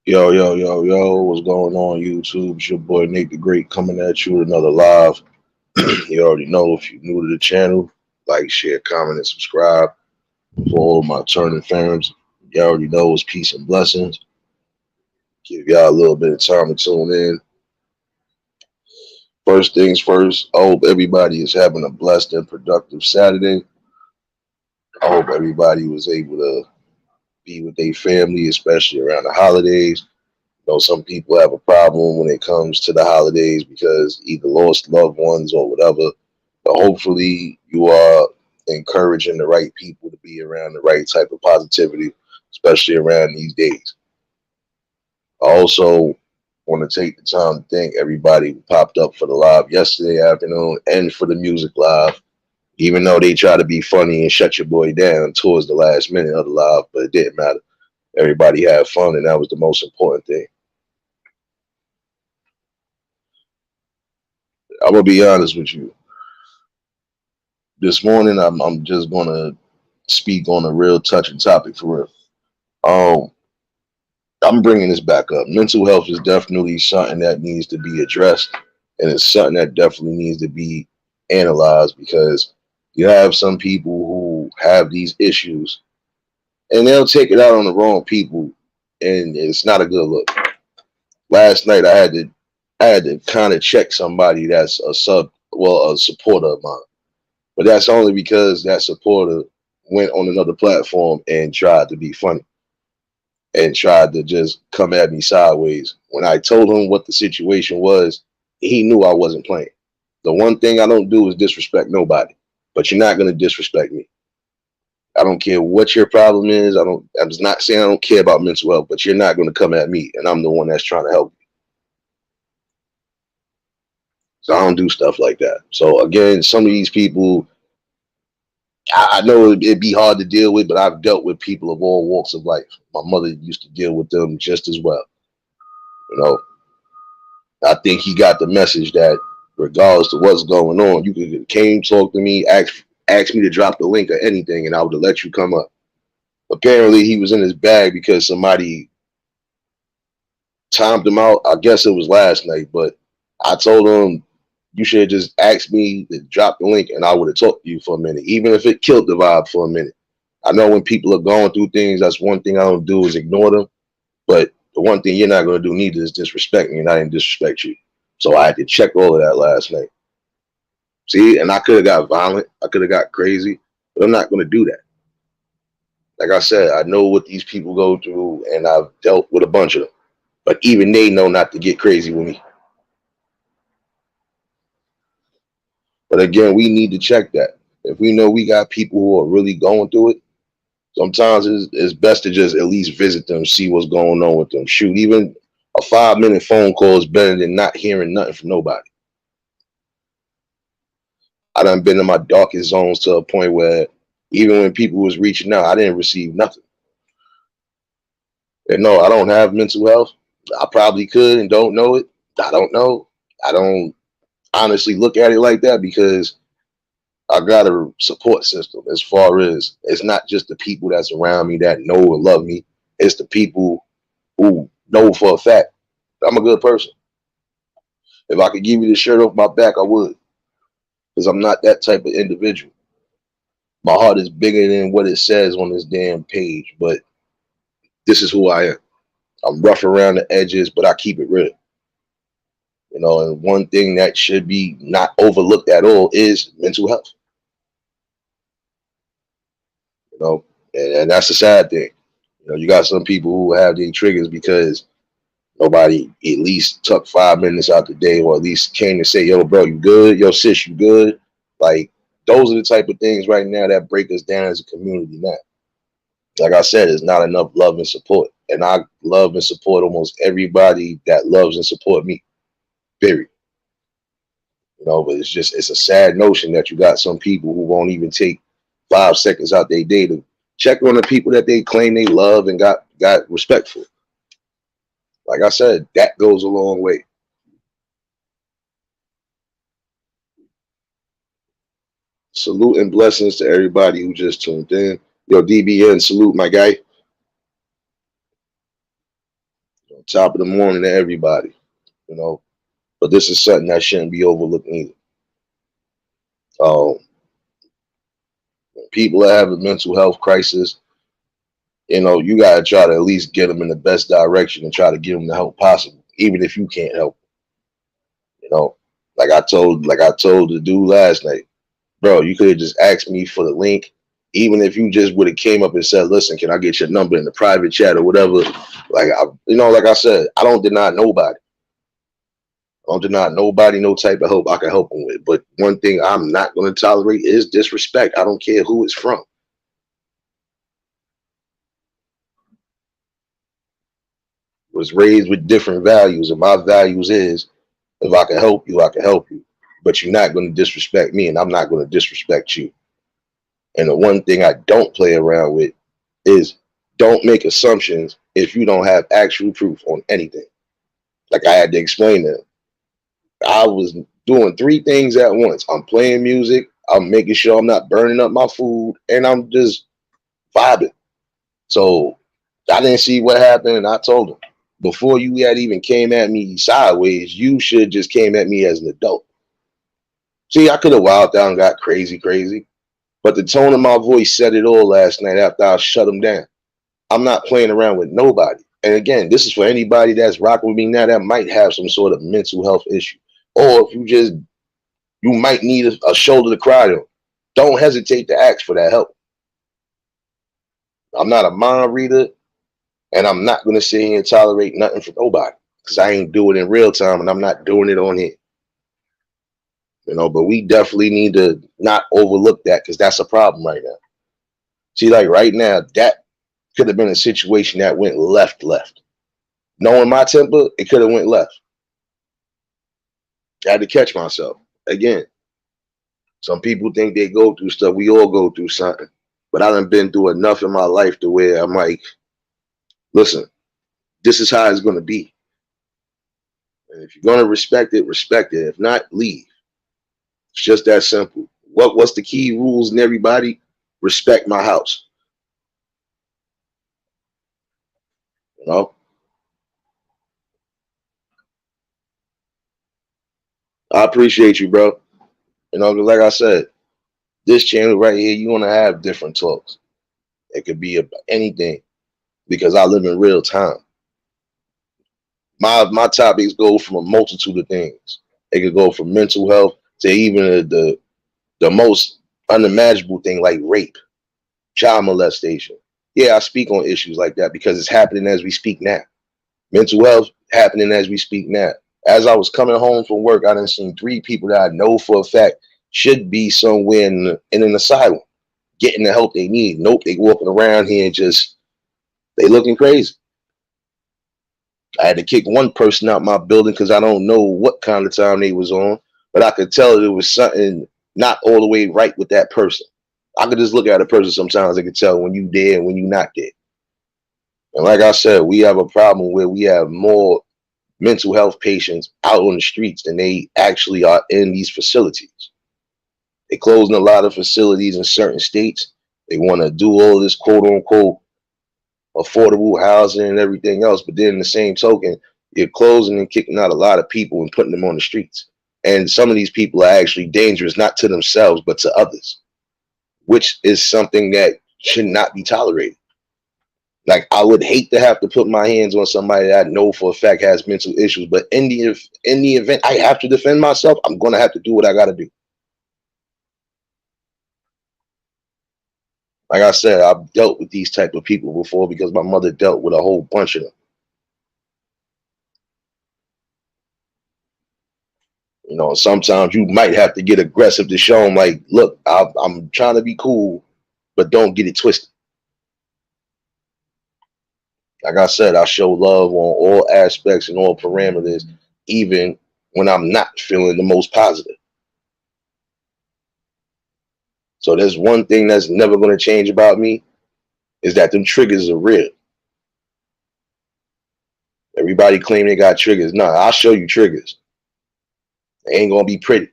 Yo, yo, yo, yo, what's going on, YouTube? It's your boy Nate the Great coming at you with another live. You already know if you're new to the channel, like, share, comment, and subscribe. For all of my turning fans, you already know it's peace and blessings. Give y'all a little bit of time to tune in. First things first, I hope everybody is having a blessed and productive Saturday. I hope everybody was able to be with their family, especially around the holidays. Some people have a problem when it comes to the holidays because either lost loved ones or whatever. But hopefully, you are encouraging the right people to be around the right type of positivity, especially around these days. I also want to take the time to thank everybody who popped up for the live yesterday afternoon and for the music live, even though they try to be funny and shut your boy down towards the last minute of the live, but it didn't matter. Everybody had fun, and that was the most important thing. I'm gonna be honest with you. This morning, I'm just gonna speak on a real touching topic for real. Um, I'm bringing this back up. Mental health is definitely something that needs to be addressed, and it's something that definitely needs to be analyzed because you have some people who have these issues, and they'll take it out on the wrong people, and it's not a good look. Last night, I had to kind of check somebody that's a supporter of mine. But that's only because that supporter went on another platform and tried to be funny and tried to just come at me sideways. When I told him what the situation was, he knew I wasn't playing. The one thing I don't do is disrespect nobody, but you're not going to disrespect me. I don't care what your problem is. I'm just not saying I don't care about mental health, but you're not going to come at me, and I'm the one that's trying to help you. So I don't do stuff like that. So again, some of these people, I know it'd be hard to deal with, but I've dealt with people of all walks of life. My mother used to deal with them just as well. You know, I think he got the message that regardless of what's going on, you could came talk to me, ask me to drop the link or anything, and I would have let you come up. Apparently, he was in his bag because somebody timed him out. I guess it was last night, but I told him you should have just asked me to drop the link, and I would have talked to you for a minute, even if it killed the vibe for a minute. I know when people are going through things, that's one thing I don't do is ignore them. But the one thing you're not going to do neither is disrespect me, and I didn't disrespect you. So I had to check all of that last night. See, and I could have got violent, I could have got crazy, but I'm not going to do that. Like I said, I know what these people go through, and I've dealt with a bunch of them. But even they know not to get crazy with me. But again, we need to check that. If we know we got people who are really going through it, sometimes it's best to just at least visit them, see what's going on with them. Shoot, even a 5 minute phone call is better than not hearing nothing from nobody. I done been in my darkest zones to a point where even when people was reaching out, I didn't receive nothing. And no, I don't have mental health. I probably could and don't know it. I don't know. I don't honestly look at it like that because I got a support system as far as it's not just the people that's around me that know and love me. It's the people who know for a fact I'm a good person. If I could give you the shirt off my back, I would, because I'm not that type of individual. My heart is bigger than what it says on this damn page, but this is who I am. I'm rough around the edges, but I keep it real. And one thing that should be not overlooked at all is mental health. You know, and that's a sad thing. You got some people who have their triggers because nobody at least took 5 minutes out the day, or at least came to say, "Yo, bro, you good? Yo, sis, you good?" Like those are the type of things right now that break us down as a community. Now, like I said, it's not enough love and support, and I love and support almost everybody that loves and support me. Period. But it's a sad notion that you got some people who won't even take 5 seconds out their day to check on the people that they claim they love and got respect for. Like I said, that goes a long way. Salute and blessings to everybody who just tuned in. Yo, DBN, salute my guy. Top of the morning to everybody, you know. But this is something that shouldn't be overlooked either. Um, People that have a mental health crisis, you gotta try to at least get them in the best direction and try to give them the help possible, even if you can't help. You know, like I told the dude last night, bro, you could have just asked me for the link. Even if you just would have came up and said, "Listen, can I get your number in the private chat or whatever?" Like I said, I don't deny nobody. I don't deny nobody no type of help I can help them with. But one thing I'm not going to tolerate is disrespect. I don't care who it's from. Was raised with different values, and my values is if I can help you, I can help you. But you're not going to disrespect me, and I'm not going to disrespect you. And the one thing I don't play around with is don't make assumptions if you don't have actual proof on anything. Like I had to explain that I was doing three things at once. I'm playing music, I'm making sure I'm not burning up my food, and I'm just vibing. So I didn't see what happened, and I told him before you had even came at me sideways, you should just came at me as an adult. See, I could have wilded out and got crazy, crazy, but the tone of my voice said it all last night after I shut him down. I'm not playing around with nobody. And again, this is for anybody that's rocking with me now that might have some sort of mental health issue, or if you might need a shoulder to cry on. Don't hesitate to ask for that help. I'm not a mind reader, and I'm not gonna sit here and tolerate nothing from nobody because I ain't doing it in real time, and I'm not doing it on here. But we definitely need to not overlook that because that's a problem right now. See, like right now, that could have been a situation that went left, left. Knowing my temper, it could have went left. I had to catch myself. Again, some people think they go through stuff. We all go through something. But I done been through enough in my life to where I'm like, listen, this is how it's gonna be. And if you're gonna respect it, respect it. If not, leave. It's just that simple. What's the key rules in everybody? Respect my house. You know, I appreciate you, bro. 'Cause like I said, this channel right here, you want to have different talks. It could be about anything because I live in real time. My topics go from a multitude of things. It could go from mental health to even the most unimaginable thing like rape, child molestation. Yeah, I speak on issues like that because it's happening as we speak now. Mental health happening as we speak now. As I was coming home from work, I done seen three people that I know for a fact should be somewhere in an asylum, getting the help they need. Nope, they walking around here and just they looking crazy. I had to kick one person out my building because I don't know what kind of time they was on, but I could tell there was something not all the way right with that person. I could just look at a person sometimes. I could tell when you dead and when you not dead. And like I said, we have a problem where we have more mental health patients out on the streets than they actually are in these facilities. They're closing a lot of facilities in certain states. They want to do all this quote unquote affordable housing and everything else. But then in the same token, you're closing and kicking out a lot of people and putting them on the streets. And some of these people are actually dangerous, not to themselves, but to others, which is something that should not be tolerated. Like I would hate to have to put my hands on somebody that I know for a fact has mental issues, but in the event I have to defend myself, I'm gonna have to do what I gotta do. Like I said, I've dealt with these type of people before because my mother dealt with a whole bunch of them. Sometimes you might have to get aggressive to show them, like, look, I'm trying to be cool, but don't get it twisted. Like I said, I show love on all aspects and all parameters, even when I'm not feeling the most positive. So there's one thing that's never going to change about me is that them triggers are real. Everybody claim they got triggers. Nah, I'll show you triggers. They ain't going to be pretty.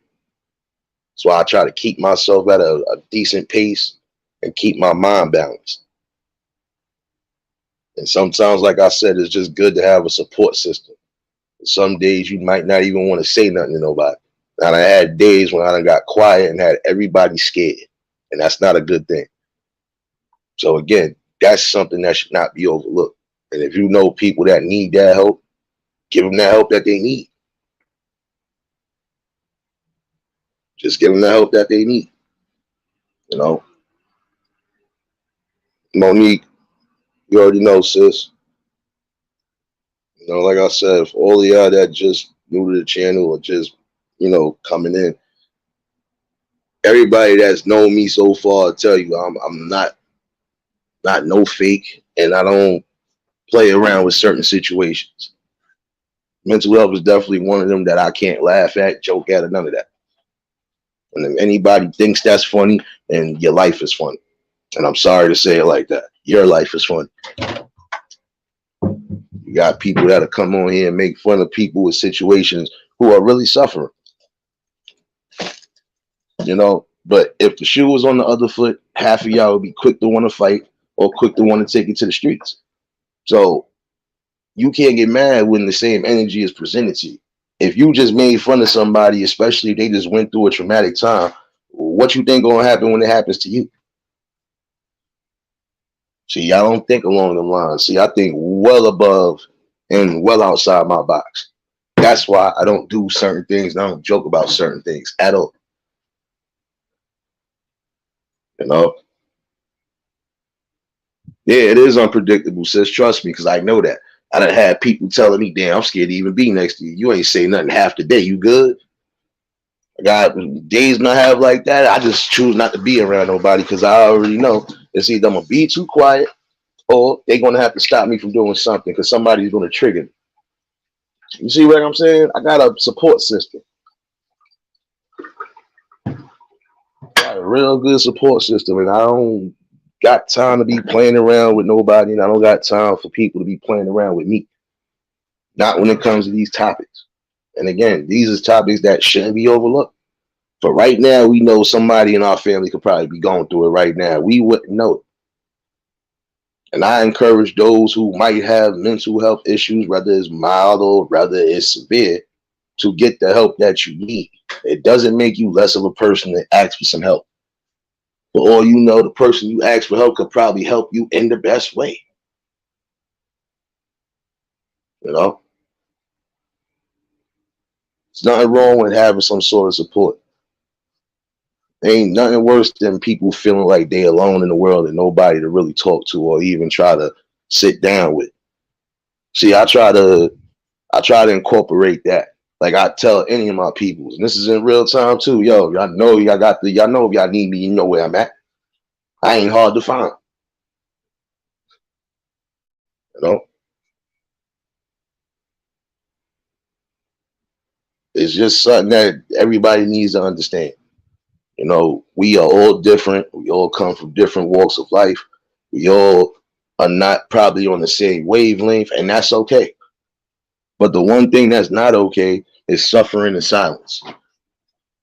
So I try to keep myself at a decent pace and keep my mind balanced. And sometimes, like I said, it's just good to have a support system. Some days you might not even want to say nothing to nobody. And I had days when I done got quiet and had everybody scared. And that's not a good thing. So again, that's something that should not be overlooked. And if you know people that need that help, give them that help that they need. Just give them the help that they need. You know, Monique, you already know, sis. You know, like I said, for all of y'all that just new to the channel or just, coming in, everybody that's known me so far, I tell you, I'm not no fake, and I don't play around with certain situations. Mental health is definitely one of them that I can't laugh at, joke at, or none of that. And if anybody thinks that's funny, then your life is funny. And I'm sorry to say it like that. Your life is funny. You got people that'll come on here and make fun of people with situations who are really suffering. But if the shoe was on the other foot, half of y'all would be quick to want to fight or quick to want to take it to the streets. So you can't get mad when the same energy is presented to you. If you just made fun of somebody, especially if they just went through a traumatic time, what you think gonna happen when it happens to you? See, I don't think along the lines. See, I think well above and well outside my box. That's why I don't do certain things. And I don't joke about certain things at all. Yeah, it is unpredictable, sis. Trust me, because I know that. I done had people telling me, damn, I'm scared to even be next to you. You ain't say nothing half the day. You good? I got days when I have like that. I just choose not to be around nobody because I already know it's either I'm going to be too quiet or they're going to have to stop me from doing something because somebody's going to trigger me. You see what I'm saying? I got a support system. Got a real good support system, and I don't got time to be playing around with nobody, and I don't got time for people to be playing around with me. Not when it comes to these topics. And again, these are topics that shouldn't be overlooked. But right now, we know somebody in our family could probably be going through it right now. We wouldn't know it. And I encourage those who might have mental health issues, whether it's mild or whether it's severe, to get the help that you need. It doesn't make you less of a person to ask for some help. For all you know, the person you ask for help could probably help you in the best way. There's nothing wrong with having some sort of support. There ain't nothing worse than people feeling like they alone in the world and nobody to really talk to or even try to sit down with. See, I try to incorporate that. Like I tell any of my peoples, and this is in real time too. Yo, y'all know y'all know if y'all need me, you know where I'm at. I ain't hard to find. It's just something that everybody needs to understand. We are all different. We all come from different walks of life. We all are not probably on the same wavelength, and that's okay. But the one thing that's not okay is suffering in silence.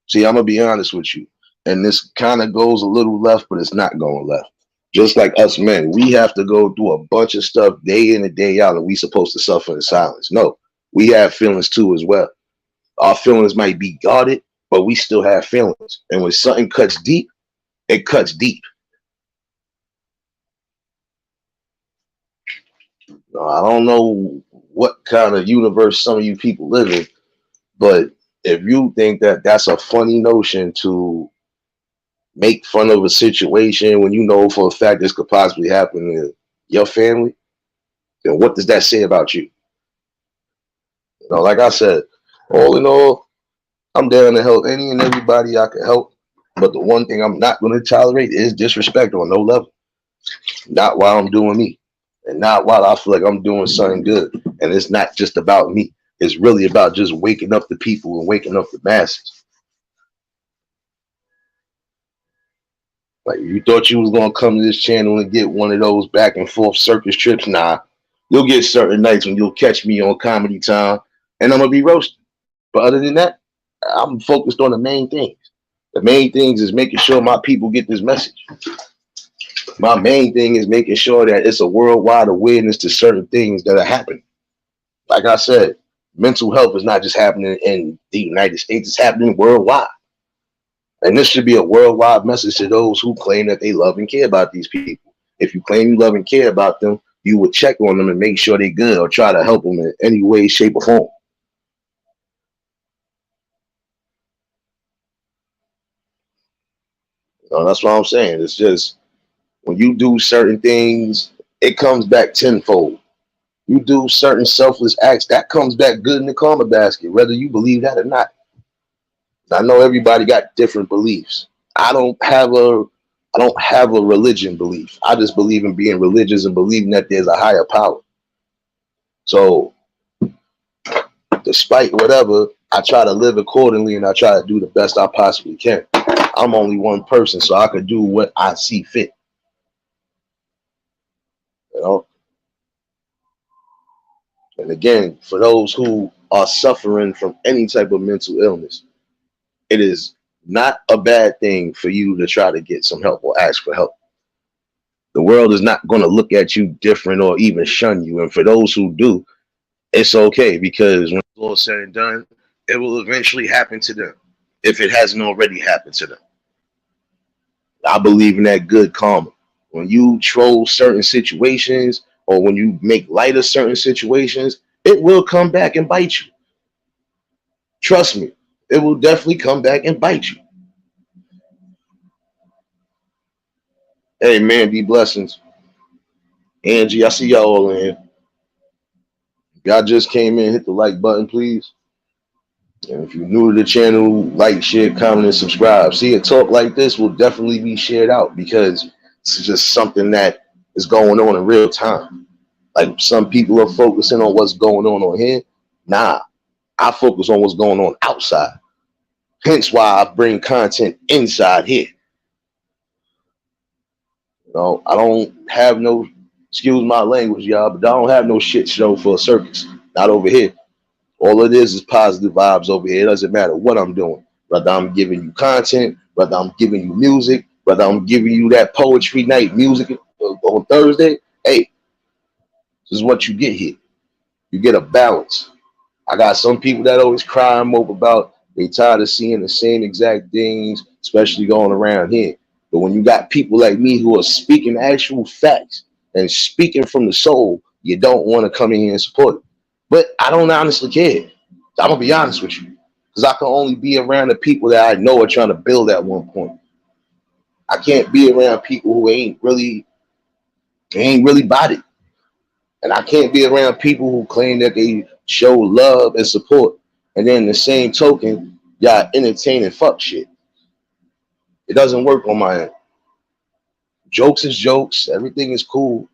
See, I'm going to be honest with you. And this kind of goes a little left, but it's not going left. Just like us men, we have to go through a bunch of stuff day in and day out, and we supposed to suffer in silence. No, we have feelings too as well. Our feelings might be guarded, but we still have feelings. And when something cuts deep, it cuts deep. I don't know what kind of universe some of you people live in, but if you think that that's a funny notion to make fun of a situation when you know for a fact this could possibly happen to your family, then what does that say about you? Like I said, all in all, I'm down to help any and everybody I can help. But the one thing I'm not going to tolerate is disrespect on no level. Not while I'm doing me. And not while I feel like I'm doing something good. And it's not just about me. It's really about just waking up the people and waking up the masses. Like, if you thought you was going to come to this channel and get one of those back and forth circus trips, nah. You'll get certain nights when you'll catch me on Comedy Time and I'm going to be roasted. But other than that, I'm focused on the main things. The main things is making sure my people get this message. My main thing is making sure that it's a worldwide awareness to certain things that are happening. Like I said, mental health is not just happening in the United States, it's happening worldwide. And this should be a worldwide message to those who claim that they love and care about these people. If you claim you love and care about them, you would check on them and make sure they're good or try to help them in any way, shape, or form. That's what I'm saying. It's just when you do certain things, it comes back tenfold. You do certain selfless acts, that comes back good in the karma basket, whether you believe that or not. I know everybody got different beliefs. I don't have a I don't have a religion belief. I just believe in being religious and believing that there's a higher power. So despite whatever, I try to live accordingly and I try to do the best I possibly can. I'm only one person, so I could do what I see fit. You know? And again, for those who are suffering from any type of mental illness, it is not a bad thing for you to try to get some help or ask for help. The world is not going to look at you different or even shun you. And for those who do, it's okay because when it's all said and done, it will eventually happen to them if it hasn't already happened to them. I believe in that good karma. When you troll certain situations or when you make light of certain situations, it will come back and bite you. Trust me, it will definitely come back and bite you. Hey man, be blessings. Angie, I see y'all all in here. If y'all just came in, hit the like button, please. And if you're new to the channel, like, share, comment, and subscribe. See, a talk like this will definitely be shared out because it's just something that is going on in real time. Like some people are focusing on what's going on here. Nah, I focus on what's going on outside. Hence why I bring content inside here. I don't have no, excuse my language, y'all, but I don't have no shit show for a circus. Not over here. All it is positive vibes over here. It doesn't matter what I'm doing. Whether I'm giving you content, whether I'm giving you music, whether I'm giving you that poetry night music on Thursday. Hey, this is what you get here. You get a balance. I got some people that always cry and mope about they tired of seeing the same exact things, especially going around here. But when you got people like me who are speaking actual facts and speaking from the soul, you don't want to come in here and support it. But I don't honestly care. I'm gonna be honest with you, because I can only be around the people that I know are trying to build at one point. I can't be around people who ain't really about it, and I can't be around people who claim that they show love and support, and then the same token, y'all entertaining fuck shit. It doesn't work on my end. Jokes is jokes. Everything is cool,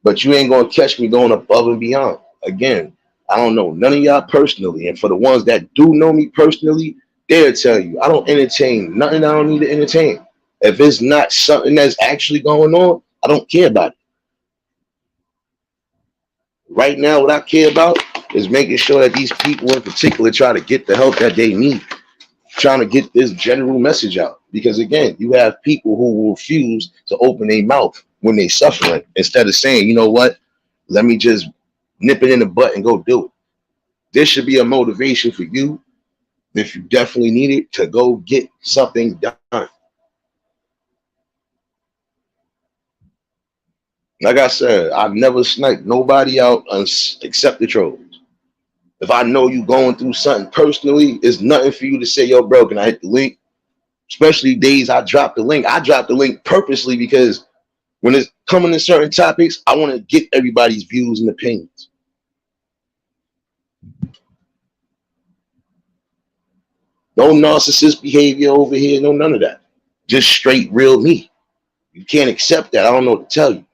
but you ain't gonna catch me going above and beyond. Again, I don't know none of y'all personally, and for the ones that do know me personally, they'll tell you I don't entertain nothing I don't need to entertain. If it's not something that's actually going on, I don't care about it. Right now, what I care about is making sure that these people in particular try to get the help that they need, trying to get this general message out. Because again, you have people who will refuse to open their mouth when they're suffering instead of saying, you know what, let me just nip it in the butt and go do it. This should be a motivation for you, if you definitely need it, to go get something done. Like I said, I've never sniped nobody out except the trolls. If I know you going through something personally, it's nothing for you to say, yo, bro, can I hit the link? Especially days I drop the link. I drop the link purposely because when it's coming to certain topics, I want to get everybody's views and opinions. No narcissist behavior over here, no none of that. Just straight real me. You can't accept that. I don't know what to tell you.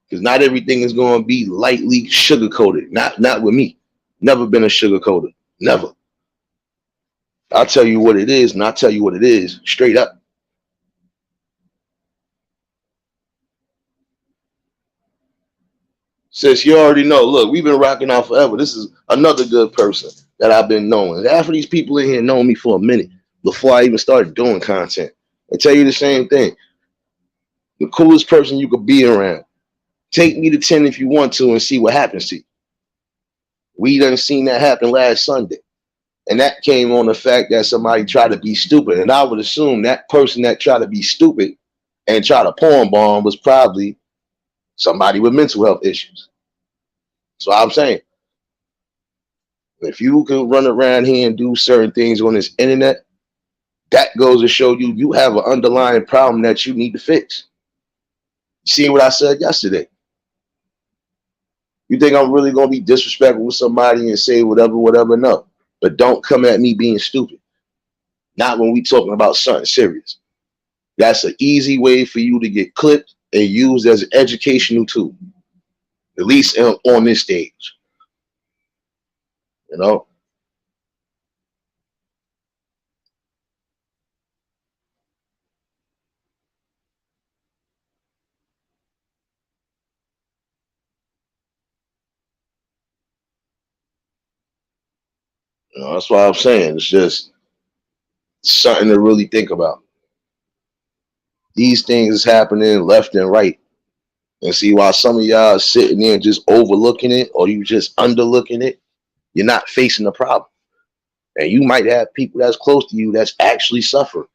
Because not everything is going to be lightly sugar-coated. Not with me. Never been a sugar-coater. Never. I'll tell you what it is, and I'll tell you what it is straight up. Sis, you already know. Look, we've been rocking out forever. This is another good person that I've been knowing. Half of these people in here know me for a minute before I even started doing content. I tell you the same thing. The coolest person you could be around. Take me to 10 if you want to and see what happens to you. We done seen that happen last Sunday. And that came on the fact that somebody tried to be stupid. And I would assume that person that tried to be stupid and try to porn bomb was probably somebody with mental health issues. So I'm saying, if you can run around here and do certain things on this internet, that goes to show you you have an underlying problem that you need to fix. See what I said yesterday? You think I'm really gonna be disrespectful with somebody and say whatever, whatever? No. But don't come at me being stupid. Not when we talking about something serious. That's an easy way for you to get clipped and used as an educational tool. At least on this stage. You know? That's what I'm saying. It's just something to really think about. These things is happening left and right. And see, while some of y'all are sitting there just overlooking it or you just underlooking it, you're not facing the problem. And you might have people that's close to you that's actually suffering.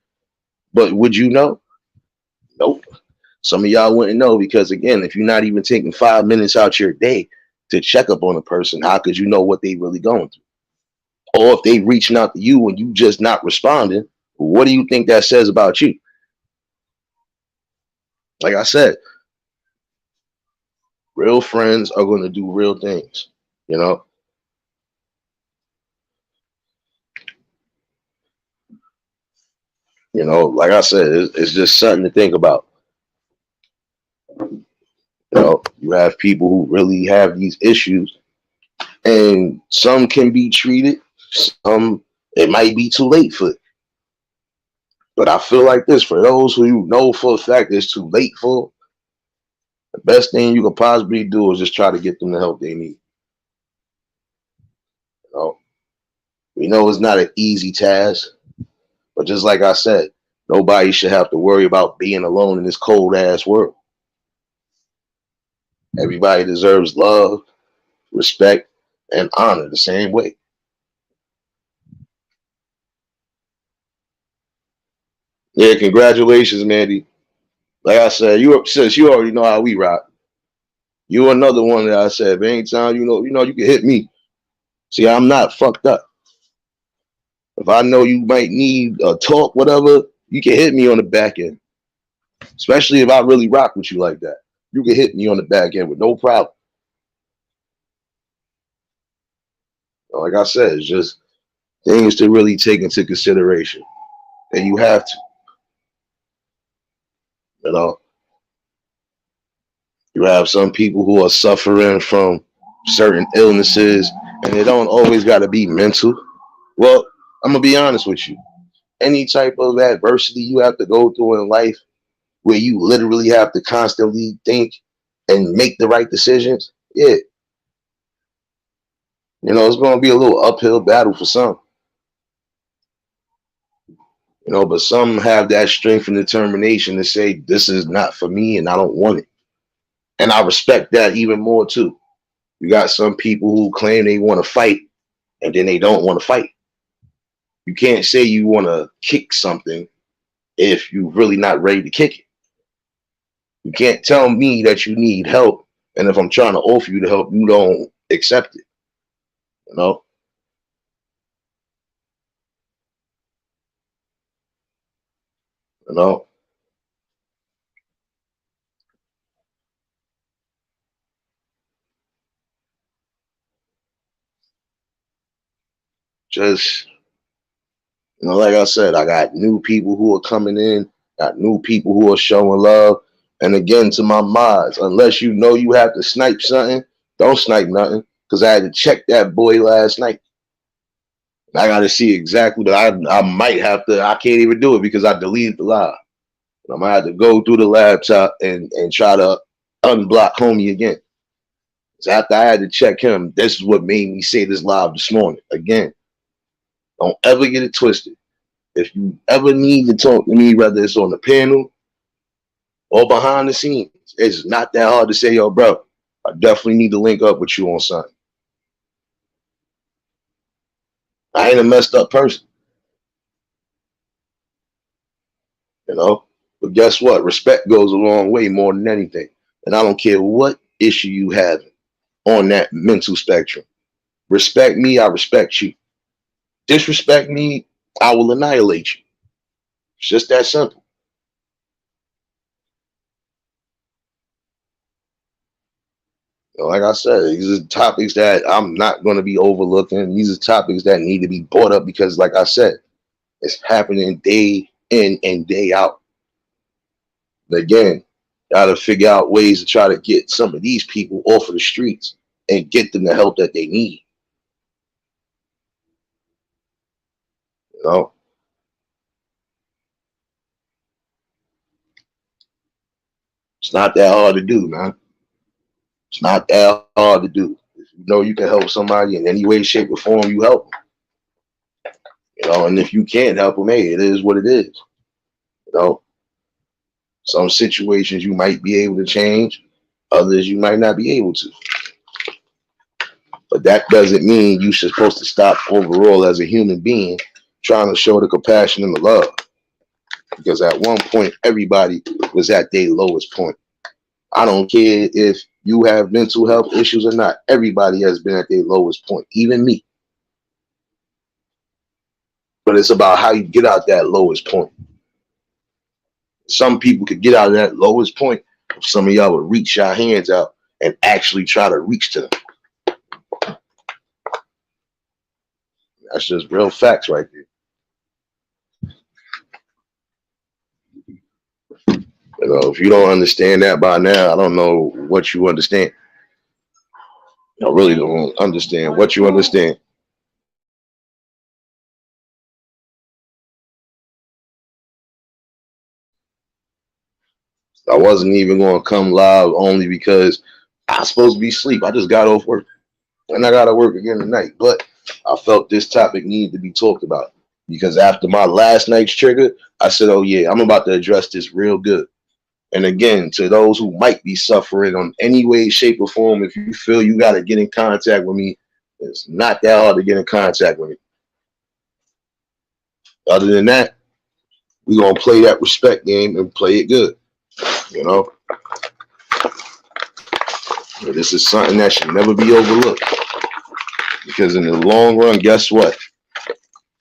But would you know? Nope. Some of y'all wouldn't know because, again, if you're not even taking 5 minutes out your day to check up on a person, how could you know what they really going through? Or if they reaching out to you and you just not responding, what do you think that says about you? Like I said, real friends are going to do real things, you know? Like I said, it's just something to think about. You have people who really have these issues, and some can be treated, some it might be too late for it. But I feel like this, for those who you know for a fact it's too late for, the best thing you could possibly do is just try to get them the help they need. We know it's not an easy task, but just like I said, nobody should have to worry about being alone in this cold ass world. Everybody deserves love, respect, and honor the same way. Yeah, congratulations, Mandy. Like I said, since you already know how we rock. You another one that I said, anytime you can hit me. See, I'm not fucked up. If I know you might need a talk, whatever, you can hit me on the back end. Especially if I really rock with you like that. You can hit me on the back end with no problem. Like I said, it's just things to really take into consideration. And you have to. You know, you have some people who are suffering from certain illnesses, and they don't always got to be mental. Well, I'm going to be honest with you. Any type of adversity you have to go through in life where you literally have to constantly think and make the right decisions, yeah. It's going to be a little uphill battle for some. But some have that strength and determination to say, this is not for me and I don't want it. And I respect that even more too. You got some people who claim they want to fight and then they don't want to fight. You can't say you want to kick something if you're really not ready to kick it. You can't tell me that you need help, and if I'm trying to offer you the help, you don't accept it. You know? You know? Just, like I said, I got new people who are coming in, got new people who are showing love. And again, to my mods, unless you know you have to snipe something, don't snipe nothing. Because I had to check that boy last night. I got to see exactly that. I might have to, I can't even do it because I deleted the live. I'm going to have to go through the laptop and try to unblock homie again. So after I had to check him, this is what made me say this live this morning. Again, don't ever get it twisted. If you ever need to talk to me, whether it's on the panel or behind the scenes. It's not that hard to say, yo, bro, I definitely need to link up with you on something. I ain't a messed up person, you know? But guess what? Respect goes a long way more than anything. And I don't care what issue you have on that mental spectrum. Respect me, I respect you. Disrespect me, I will annihilate you. It's just that simple. Like I said, these are topics that I'm not going to be overlooking. These are topics that need to be brought up because, like I said, it's happening day in and day out. But again, got to figure out ways to try to get some of these people off of the streets and get them the help that they need. You know, it's not that hard to do, man. It's not that hard to do. If you know you can help somebody in any way, shape, or form, you help them. You know, and if you can't help them, hey, it is what it is. You know, some situations you might be able to change, others you might not be able to. But that doesn't mean you're supposed to stop overall as a human being trying to show the compassion and the love. Because at one point, everybody was at their lowest point. I don't care if you have mental health issues or not. Everybody has been at their lowest point, even me. But it's about how you get out that lowest point. Some people could get out of that lowest point. Some of y'all would reach your hands out and actually try to reach to them. That's just real facts right there. You know, if you don't understand that by now, I don't know what you understand. I really don't understand what you understand. I wasn't even going to come live only because I was supposed to be asleep. I just got off work and I got to work again tonight. But I felt this topic needed to be talked about because after my last night's trigger, I said, oh, yeah, I'm about to address this real good. And again, to those who might be suffering on any way, shape, or form, if you feel you got to get in contact with me, it's not that hard to get in contact with me. Other than that, we're going to play that respect game and play it good. You know, but this is something that should never be overlooked because in the long run, guess what?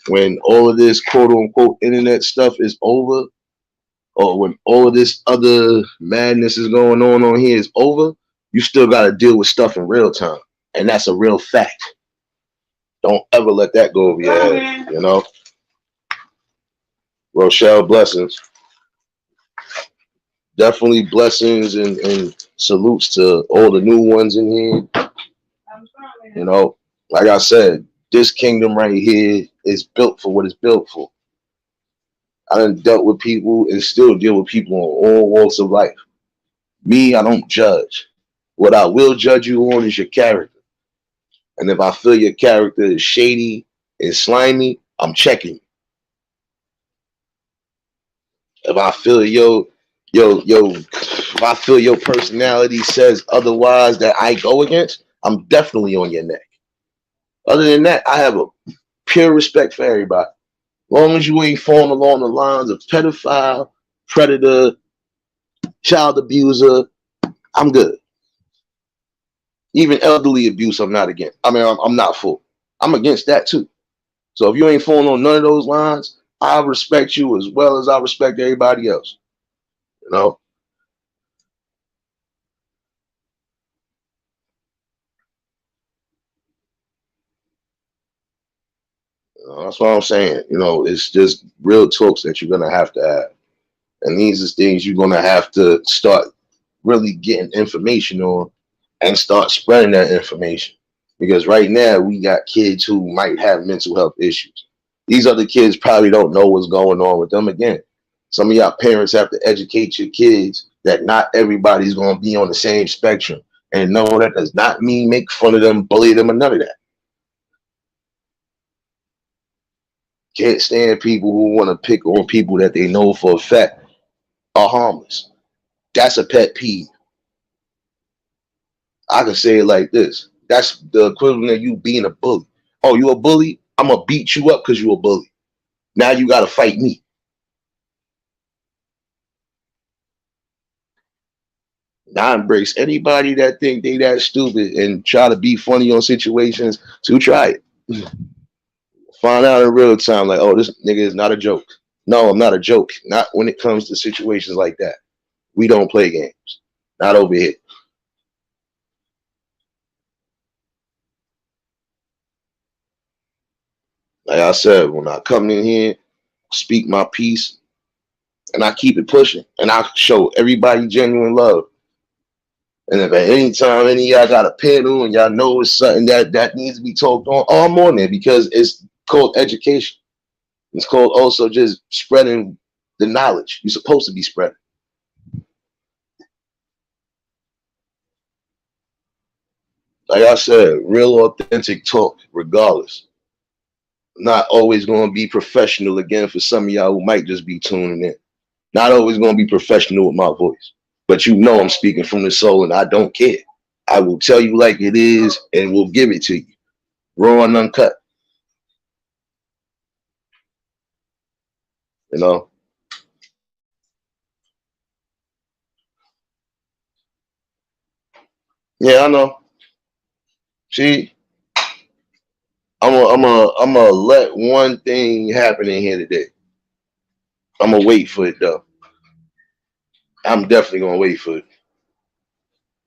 When all of this quote unquote internet stuff is over, or when all of this other madness is going on here is over, you still got to deal with stuff in real time. And that's a real fact. Don't ever let that go over your head, you know? Rochelle, blessings. Definitely blessings and salutes to all the new ones in here. You know, like I said, this kingdom right here is built for what it's built for. I done dealt with people and still deal with people on all walks of life. Me, I don't judge. What I will judge you on is your character. And if I feel your character is shady and slimy, I'm checking. If I feel if I feel your personality says otherwise that I go against, I'm definitely on your neck. Other than that, I have a pure respect for everybody. As long as you ain't falling along the lines of pedophile, predator, child abuser, I'm good. Even elderly abuse, I'm not against. I mean, I'm not for. I'm against that too. So if you ain't falling on none of those lines, I respect you as well as I respect everybody else. You know, that's what I'm saying. You know, it's just real talks that you're gonna have to have, and these are things you're gonna have to start really getting information on and start spreading that information. Because right now we got kids who might have mental health issues. These other kids probably don't know what's going on with them. Again, some of y'all parents have to educate your kids that not everybody's going to be on the same spectrum. And no, that does not mean make fun of them, bully them, or none of that. Can't stand people who want to pick on people that they know for a fact are harmless. That's a pet peeve. I can say it like this. That's the equivalent of you being a bully. Oh, you a bully? I'm gonna beat you up because you a bully. Now you gotta fight me. I embrace anybody that think they that stupid and try to be funny on situations to try it. Find out in real time, like, oh, this nigga is not a joke. No, I'm not a joke. Not when it comes to situations like that. We don't play games. Not over here. Like I said, when I come in here, speak my piece, and I keep it pushing, and I show everybody genuine love. And if at any time any of y'all got a panel and y'all know it's something that needs to be talked on, oh, I'm on there because it's called education. It's called also just spreading the knowledge you're supposed to be spreading. Like I said, real authentic talk, regardless. Not always going to be professional again for some of y'all who might just be tuning in. Not always going to be professional with my voice. But you know I'm speaking from the soul and I don't care. I will tell you like it is and will give it to you. Raw and uncut. You know? Yeah, I know. See, I'm gonna let one thing happen in here today. I'm gonna wait for it though. I'm definitely gonna wait for it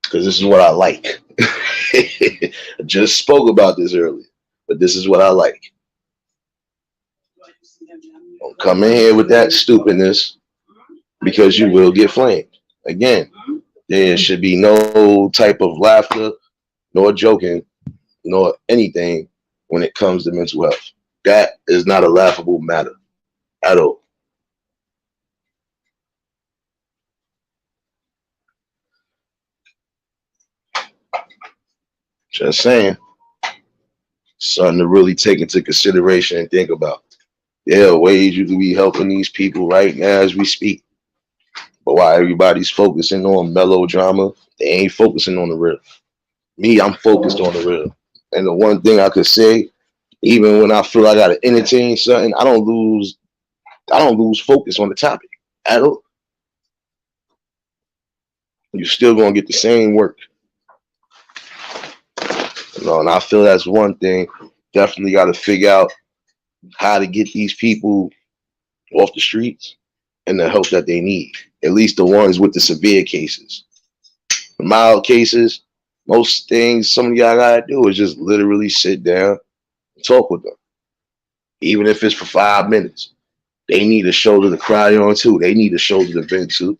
because this is what I like. I just spoke about this earlier, but this is what I like. Don't come in here with that stupidness because you will get flamed. Again, there should be no type of laughter, nor joking, nor anything when it comes to mental health. That is not a laughable matter at all. Just saying. Something to really take into consideration and think about. There are ways you can be helping these people right now as we speak. But while everybody's focusing on melodrama, they ain't focusing on the real. Me, I'm focused on the real. And the one thing I could say, even when I feel I gotta entertain something, I don't lose focus on the topic at all. You're still gonna get the same work. And I feel that's one thing. Definitely gotta figure out how to get these people off the streets and the help that they need. At least the ones with the severe cases. The mild cases, most things some of y'all gotta do is just literally sit down and talk with them. Even if it's for 5 minutes. They need a shoulder to cry on too. They need a shoulder to vent to.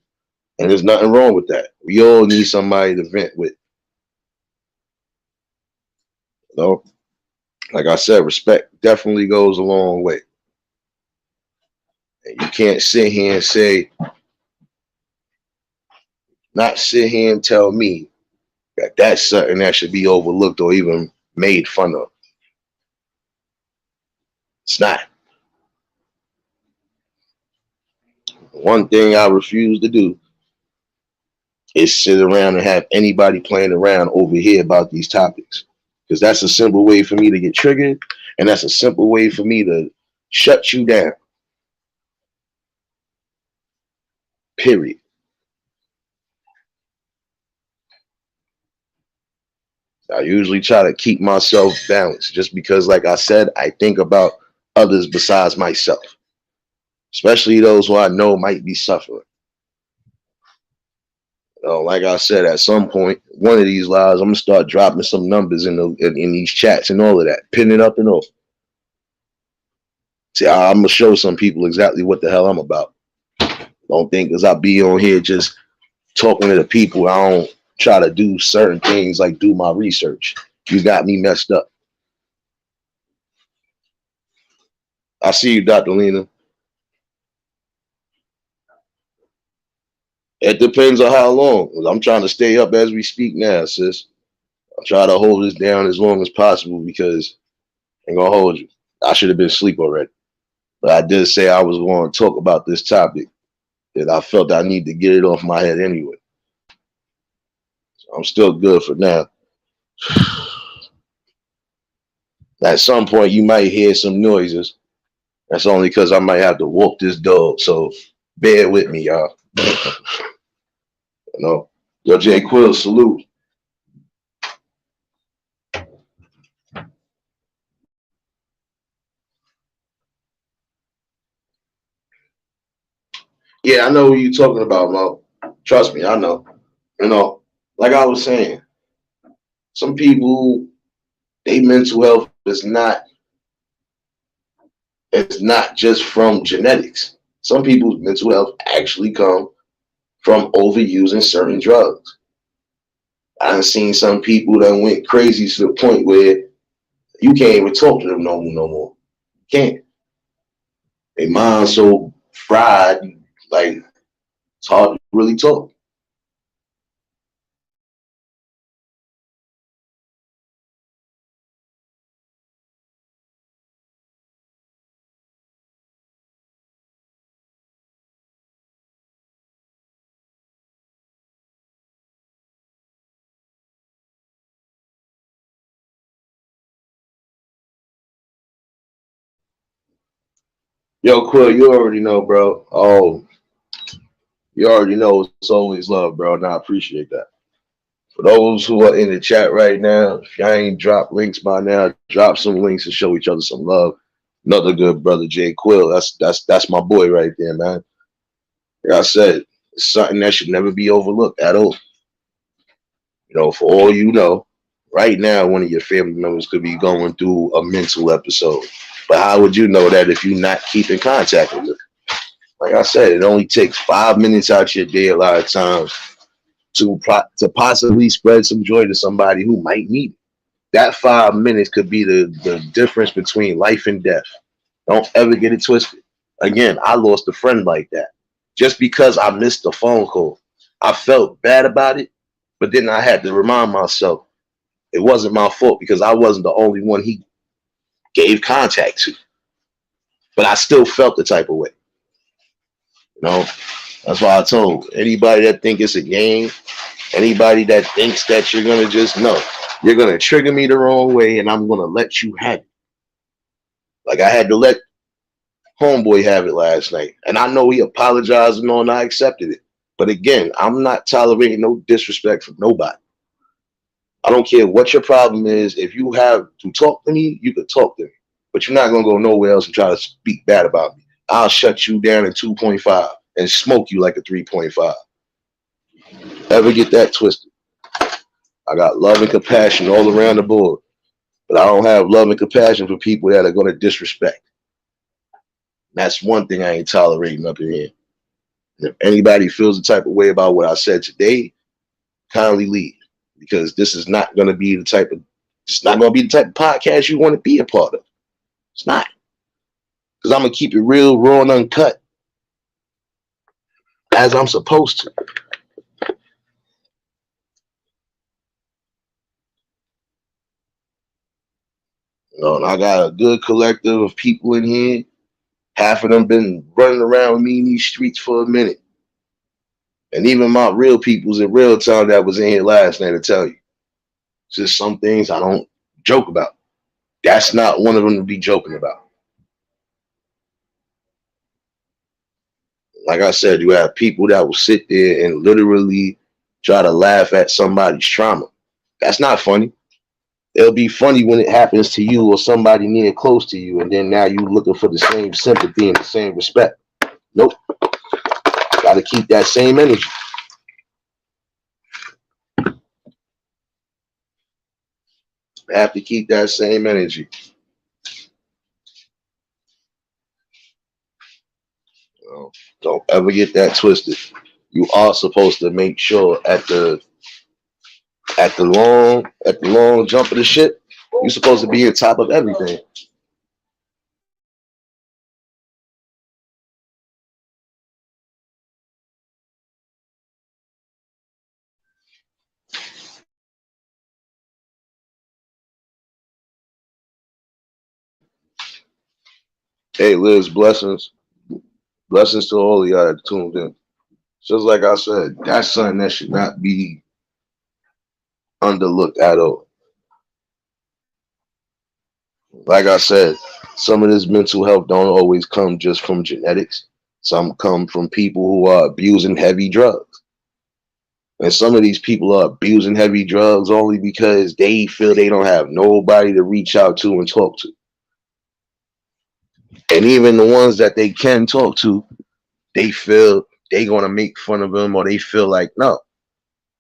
And there's nothing wrong with that. We all need somebody to vent with. You know? Like I said, respect definitely goes a long way. And you can't sit here and say, not sit here and tell me that that's something that should be overlooked or even made fun of. It's not. One thing I refuse to do is sit around and have anybody playing around over here about these topics. Because that's a simple way for me to get triggered, and that's a simple way for me to shut you down. Period. I usually try to keep myself balanced just because, like I said, I think about others besides myself, especially those who I know might be suffering. Like I said, at some point, one of these lives, I'm gonna start dropping some numbers in these chats and all of that, pin it up and all. See, I'm gonna show some people exactly what the hell I'm about. Don't think because I be on here just talking to the people, I don't try to do certain things like do my research. You got me messed up. I see you, Dr. Lena. It depends on how long. I'm trying to stay up as we speak now, sis. I'll try to hold this down as long as possible because I ain't gonna hold you. I should have been asleep already. But I did say I was going to talk about this topic that I felt I need to get it off my head anyway. I'm still good for now. At some point, you might hear some noises. That's only because I might have to walk this dog. So bear with me, y'all. You know, yo, Jay Quill, salute. Yeah, I know what you're talking about, Mo. Trust me, I know. You know, like I was saying, some people, they mental health is not just from genetics. Some people's mental health actually come from overusing certain drugs. I've seen some people that went crazy to the point where you can't even talk to them no more. You can't. Their mind so fried, like it's hard to really talk. Yo, Quill, you already know, bro. Oh, you already know it's always love, bro, and I appreciate that. For those who are in the chat right now, if y'all ain't dropped links by now, drop some links and show each other some love. Another good brother, Jay Quill. That's my boy right there, man. Like I said, it's something that should never be overlooked at all. You know, for all you know, right now one of your family members could be going through a mental episode. But how would you know that if you're not keeping contact with them? Like I said, it only takes 5 minutes out your day a lot of times to possibly spread some joy to somebody who might need it. That 5 minutes could be the difference between life and death. Don't ever get it twisted. Again, I lost a friend like that just because I missed the phone call. I felt bad about it, but then I had to remind myself it wasn't my fault because I wasn't the only one he gave contact to. But I still felt the type of way. You know, that's why I told anybody that think it's a game, anybody that thinks that you're gonna just know, you're gonna trigger me the wrong way, and I'm gonna let you have it. Like I had to let homeboy have it last night, and I know he apologized and all, and I accepted it. But again, I'm not tolerating no disrespect from nobody. I don't care what your problem is. If you have to talk to me, you can talk to me, but you're not gonna go nowhere else and try to speak bad about me. I'll shut you down in 2.5 and smoke you like a 3.5. Ever get that twisted? I got love and compassion all around the board, but I don't have love and compassion for people that are going to disrespect. That's one thing I ain't tolerating up in here. And if anybody feels the type of way about what I said today, kindly leave because this is not going to be the type of it's not going to be the type of podcast you want to be a part of. It's not because I'm gonna keep it real, raw, and uncut as I'm supposed to. You know, and I got a good collective of people in here. Half of them been running around with me in these streets for a minute. And even my real peoples in real time that was in here last night to tell you. It's just some things I don't joke about. That's not one of them to be joking about. Like I said, you have people that will sit there and literally try to laugh at somebody's trauma. That's not funny. It'll be funny when it happens to you or somebody near close to you, and then now you looking for the same sympathy and the same respect. Nope. Got to keep that same energy. Have to keep that same energy. You know, don't ever get that twisted. You are supposed to make sure at the long jump of the ship, you're supposed to be on top of everything. Hey, Liz, blessings to all of y'all that tuned in. Just like I said, that's something that should not be underlooked at all. Like I said, some of this mental health don't always come just from genetics. Some come from people who are abusing heavy drugs. And some of these people are abusing heavy drugs only because they feel they don't have nobody to reach out to and talk to. And even the ones that they can talk to, they feel they gonna make fun of them, or they feel like, no,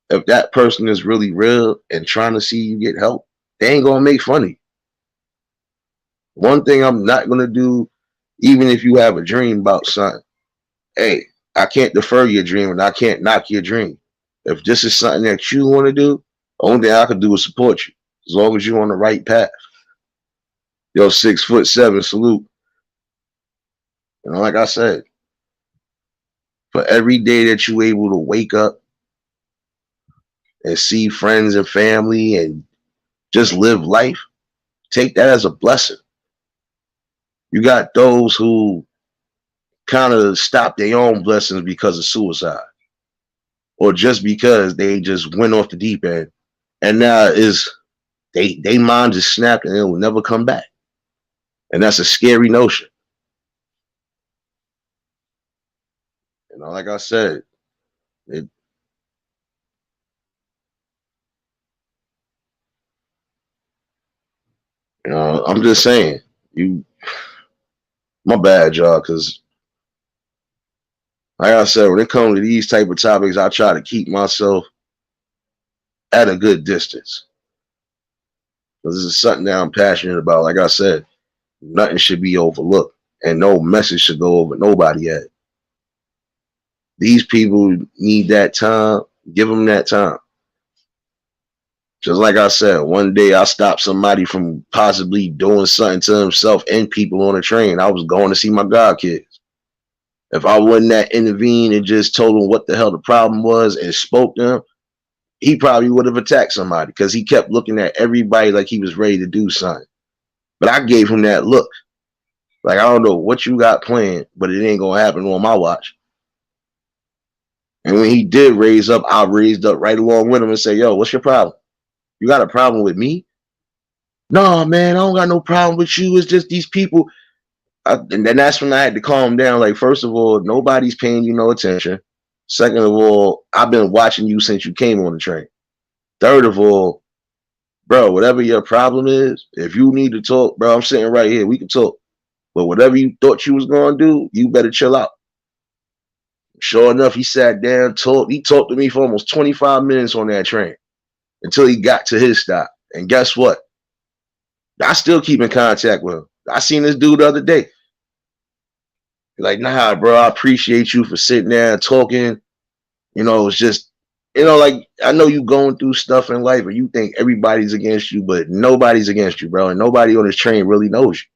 if that person is really real and trying to see you get help, they ain't gonna make fun of you. One thing I'm not gonna do, even if you have a dream about something, hey, I can't defer your dream and I can't knock your dream. If this is something that you want to do, the only thing I can do is support you, as long as you're on the right path. Yo, 6'7", salute. You know, like I said, for every day that you able to wake up and see friends and family and just live life, take that as a blessing. You got those who kind of stop their own blessings because of suicide, or just because they just went off the deep end, and now is they mind just snapped and it will never come back, and that's a scary notion. You know, like I said, it, you know, I'm just saying, you, my bad, y'all, because like I said, when it comes to these type of topics, I try to keep myself at a good distance, because this is something that I'm passionate about. Like I said, nothing should be overlooked, and no message should go over nobody head. These people need that time. Give them that time. Just like I said, one day I stopped somebody from possibly doing something to himself and people on a train. I was going to see my god kids. If I wouldn't have intervened and just told him what the hell the problem was and spoke to him, he probably would have attacked somebody, because he kept looking at everybody like he was ready to do something. But I gave him that look. Like, I don't know what you got planned, but it ain't gonna happen on my watch. And when he did raise up, I raised up right along with him and said, yo, what's your problem? You got a problem with me? No, man, I don't got no problem with you. It's just these people. And then that's when I had to calm down. Like, first of all, nobody's paying you no attention. Second of all, I've been watching you since you came on the train. Third of all, bro, whatever your problem is, if you need to talk, bro, I'm sitting right here. We can talk. But whatever you thought you was going to do, you better chill out. Sure enough, he sat down, talked. He talked to me for almost 25 minutes on that train until he got to his stop. And guess what? I still keep in contact with him. I seen this dude the other day. Like, nah, bro, I appreciate you for sitting there and talking. You know, it's just, you know, like, I know you going through stuff in life and you think everybody's against you, but nobody's against you, bro. And nobody on this train really knows you.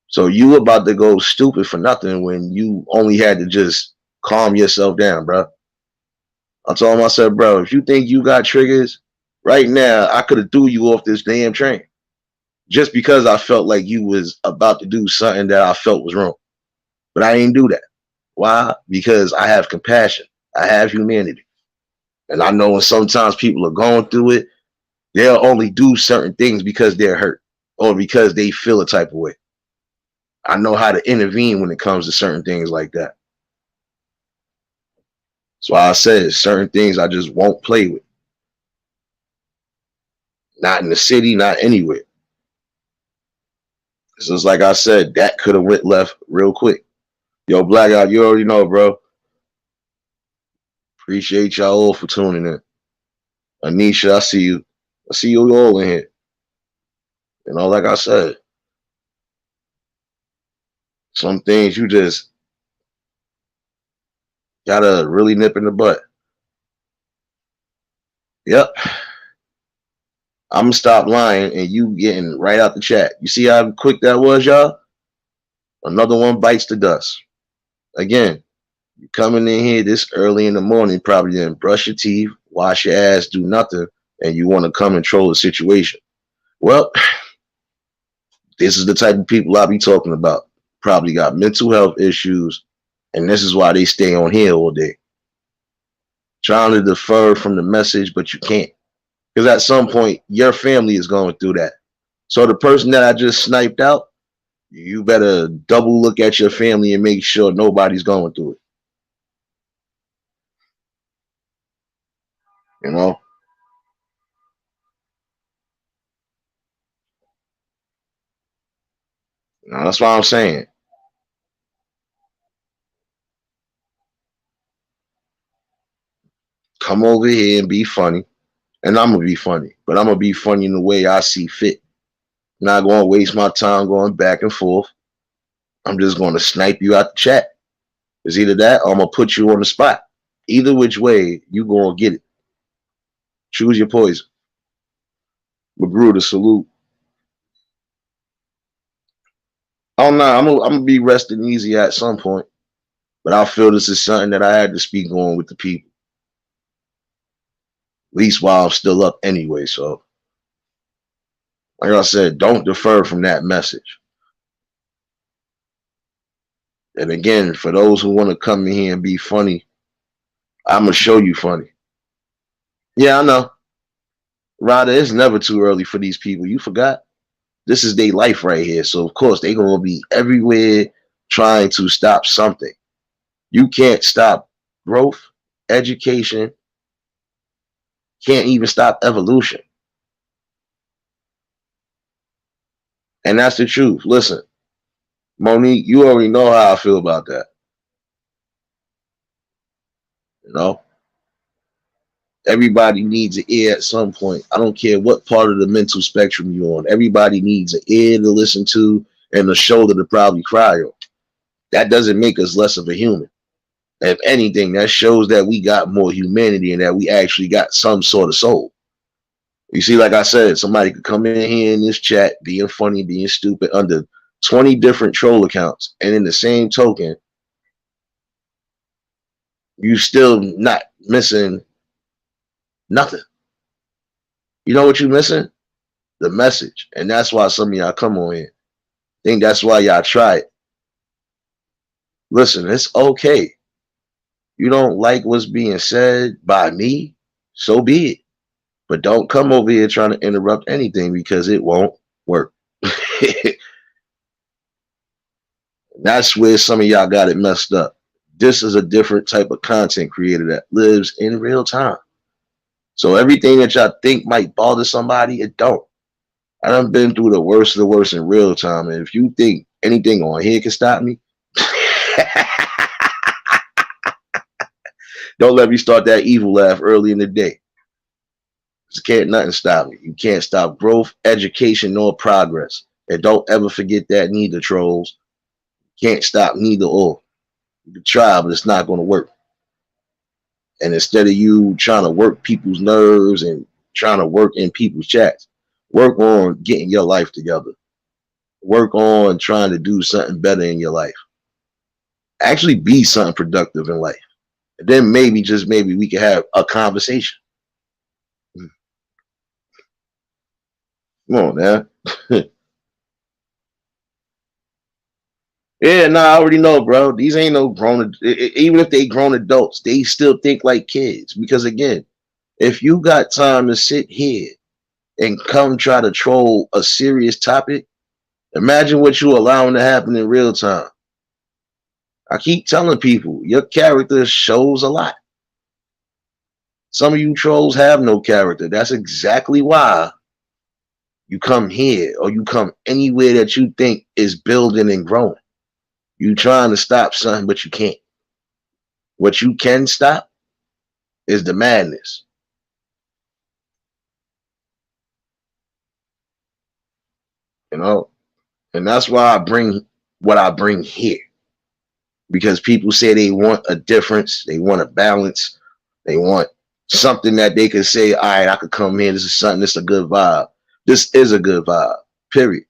So you about to go stupid for nothing when you only had to just calm yourself down, bro. I told him, I said, bro, if you think you got triggers right now, I could have threw you off this damn train just because I felt like you was about to do something that I felt was wrong. But I ain't do that. Why? Because I have compassion. I have humanity. And I know when sometimes people are going through it, they'll only do certain things because they're hurt or because they feel a type of way. I know how to intervene when it comes to certain things like that. That's why I said certain things I just won't play with. Not in the city, not anywhere. So it's like I said, that could have went left real quick. Yo, Blackout, you already know, bro. Appreciate y'all all for tuning in. Anisha, I see you. I see you all in here. You know, like I said, some things you just gotta really nip in the butt. Yep. I'm gonna stop lying and you getting right out the chat. You see how quick that was, y'all? Another one bites the dust. Again, you coming in here this early in the morning, probably didn't brush your teeth, wash your ass, do nothing, and you want to come and troll the situation. Well, this is the type of people I be talking about. Probably got mental health issues, and this is why they stay on here all day. Trying to defer from the message, but you can't. Because at some point, your family is going through that. So the person that I just sniped out, you better double look at your family and make sure nobody's going through it. You know? That's what I'm saying. Come over here and be funny. And I'm going to be funny. But I'm going to be funny in the way I see fit. Not going to waste my time going back and forth. I'm just going to snipe you out the chat. It's either that or I'm going to put you on the spot. Either which way, you going to get it. Choose your poison. Magruder, salute. Oh no, I'm gonna be resting easy at some point, but I feel this is something that I had to speak on with the people. At least while I'm still up anyway. So, like I said, don't defer from that message. And again, for those who want to come in here and be funny, I'm gonna show you funny. Yeah, I know. Ryder, it's never too early for these people. You forgot. This is their life right here. So of course they're gonna be everywhere trying to stop something. You can't stop growth, education, can't even stop evolution. And that's the truth. Listen, Monique, you already know how I feel about that. You know, everybody needs an ear at some point. I don't care what part of the mental spectrum you're on. Everybody needs an ear to listen to and a shoulder to probably cry on. That doesn't make us less of a human. If anything, that shows that we got more humanity and that we actually got some sort of soul. You see, like I said, somebody could come in here in this chat being funny, being stupid under 20 different troll accounts. And in the same token, you still not missing nothing. You know what you're missing? The message. And that's why some of y'all come on here. I think that's why y'all try it. Listen, it's okay. You don't like what's being said by me, so be it. But don't come over here trying to interrupt anything because it won't work. That's where some of y'all got it messed up. This is a different type of content creator that lives in real time. So everything that y'all think might bother somebody, it don't. I done been through the worst of the worst in real time. And if you think anything on here can stop me, don't let me start that evil laugh early in the day. Can't nothing stop me. You can't stop growth, education, nor progress. And don't ever forget that neither, trolls. Can't stop neither or. You can try, but it's not going to work. And instead of you trying to work people's nerves and trying to work in people's chats, work on getting your life together. Work on trying to do something better in your life. Actually be something productive in life. And then maybe, just maybe, we can have a conversation. Come on, man. Yeah, nah, I already know, bro. These ain't no grown. Even if they grown adults, they still think like kids. Because again, if you got time to sit here and come try to troll a serious topic, imagine what you allowing to happen in real time. I keep telling people, your character shows a lot. Some of you trolls have no character. That's exactly why you come here or you come anywhere that you think is building and growing. You trying to stop something, but you can't. What you can stop is the madness. You know, and that's why I bring what I bring here. Because people say they want a difference, they want a balance, they want something that they could say, all right, I could come here, this is something, this is a good vibe. This is a good vibe, period.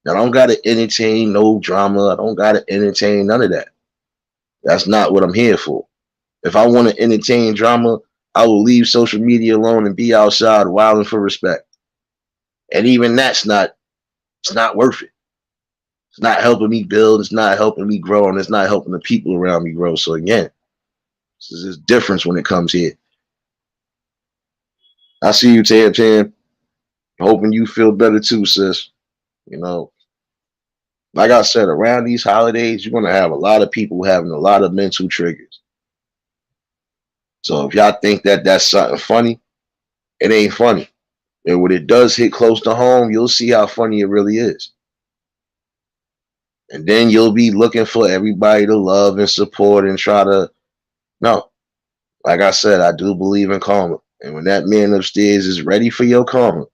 I don't got to entertain no drama. I don't got to entertain none of that. That's not what I'm here for. If I want to entertain drama, I will leave social media alone and be outside wilding for respect. And even that's not, it's not worth it. It's not helping me build. It's not helping me grow. And it's not helping the people around me grow. So again, there's this difference when it comes here. I see you, Tam Tam. Hoping you feel better too, sis. You know, like I said, around these holidays, you're gonna have a lot of people having a lot of mental triggers. So if y'all think that that's something funny, it ain't funny. And when it does hit close to home, you'll see how funny it really is. And then you'll be looking for everybody to love and support and try to. No, like I said, I do believe in karma. And when that man upstairs is ready for your karma,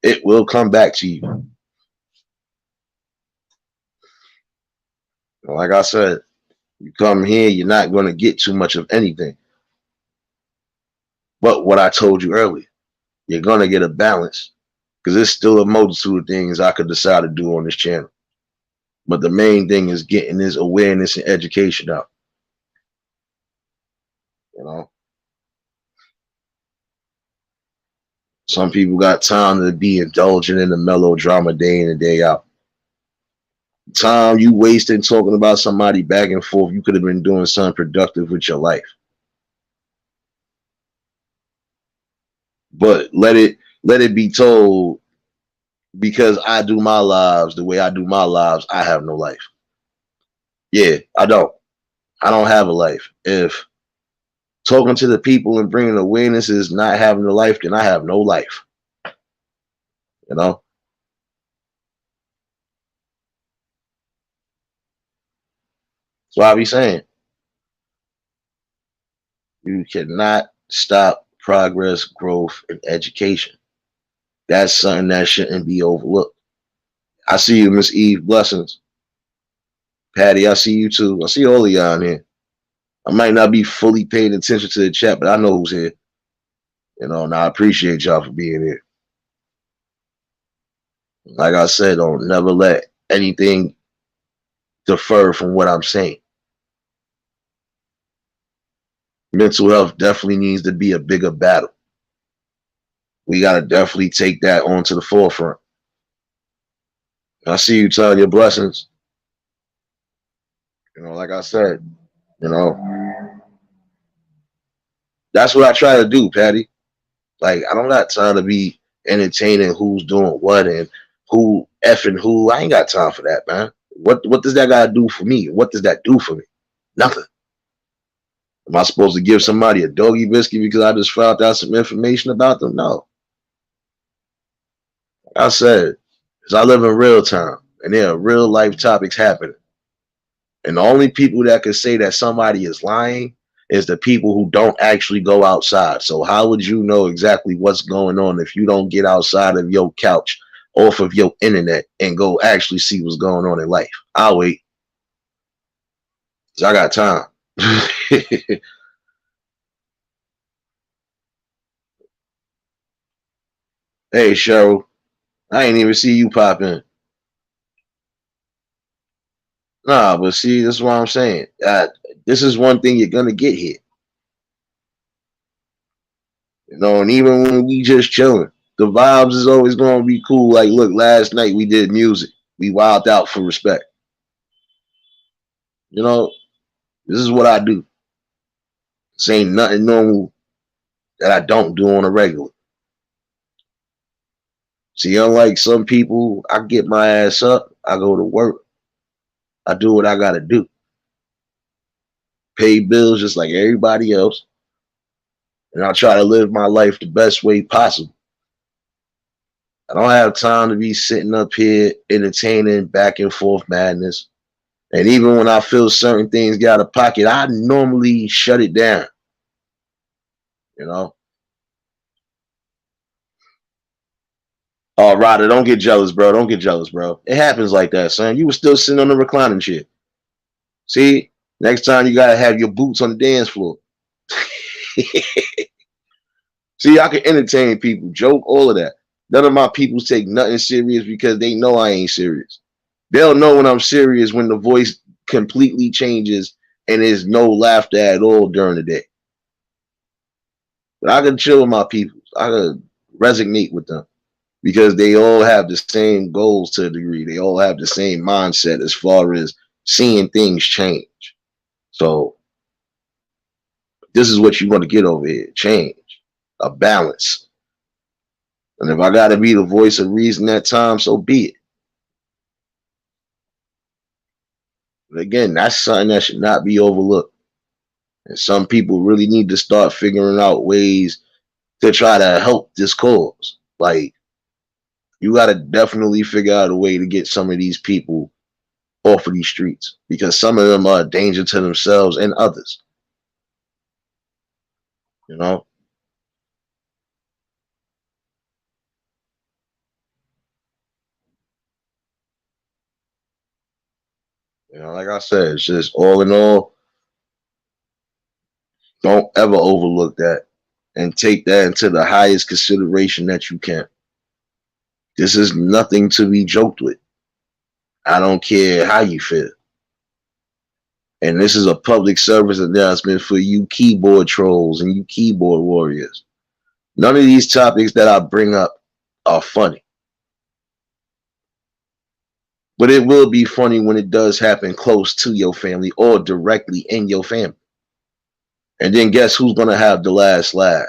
it will come back to you. Like I said, you come here, you're not going to get too much of anything. But what I told you earlier, you're going to get a balance because there's still a multitude of things I could decide to do on this channel. But the main thing is getting this awareness and education out. You know, some people got time to be indulging in the melodrama day in and day out. Time you wasted talking about somebody back and forth, you could have been doing something productive with your life. But let it be told, because I do my lives the way I do my lives, I have no life. Yeah, I don't. I don't have a life. If talking to the people and bringing awareness is not having a life, then I have no life. You know? That's why I be saying you cannot stop progress, growth, and education. That's something that shouldn't be overlooked. I see you, Miss Eve. Blessings. Patty, I see you too. I see all of y'all in here. I might not be fully paying attention to the chat, but I know who's here. You know, and I appreciate y'all for being here. Like I said, don't never let anything defer from what I'm saying. Mental health definitely needs to be a bigger battle. We got to definitely take that onto the forefront. I see you telling your blessings. You know, like I said, you know, that's what I try to do, Patty. Like, I don't got time to be entertaining who's doing what and who effing who. I ain't got time for that, man. What does that gotta do for me? What does that do for me? Nothing. Am I supposed to give somebody a doggy biscuit because I just found out some information about them? No. Like I said, because I live in real time and there are real life topics happening. And the only people that can say that somebody is lying is the people who don't actually go outside. So how would you know exactly what's going on if you don't get outside of your couch, off of your internet, and go actually see what's going on in life? I'll wait. Cause I got time. Hey Cheryl, I ain't even see you pop in. Nah, but see, this is what I'm saying. This is one thing you're gonna get here. You know, and even when we just chilling, the vibes is always gonna be cool. Like, look, last night we did music. We wilded out for respect. You know, this is what I do. This ain't nothing normal that I don't do on a regular. See, unlike some people, I get my ass up, I go to work, I do what I gotta do. Pay bills just like everybody else. And I try to live my life the best way possible. I don't have time to be sitting up here entertaining back and forth madness. And even when I feel certain things get out of pocket, I normally shut it down. You know? Oh, Ryder, don't get jealous, bro. Don't get jealous, bro. It happens like that, son. You were still sitting on the reclining shit. See, next time you gotta have your boots on the dance floor. See, I can entertain people, joke, all of that. None of my people take nothing serious because they know I ain't serious. They'll know when I'm serious when the voice completely changes and there's no laughter at all during the day. But I can chill with my people. I can resonate with them because they all have the same goals to a degree. They all have the same mindset as far as seeing things change. So this is what you want to get over here: change, a balance. And if I gotta be the voice of reason at times, so be it. But again, that's something that should not be overlooked. And some people really need to start figuring out ways to try to help this cause. Like, you got to definitely figure out a way to get some of these people off of these streets because some of them are a danger to themselves and others. You know, like I said, it's just all in all, don't ever overlook that and take that into the highest consideration that you can. This is nothing to be joked with. I don't care how you feel. And this is a public service announcement for you keyboard trolls and you keyboard warriors. None of these topics that I bring up are funny. But it will be funny when it does happen close to your family or directly in your family. And then guess who's going to have the last laugh?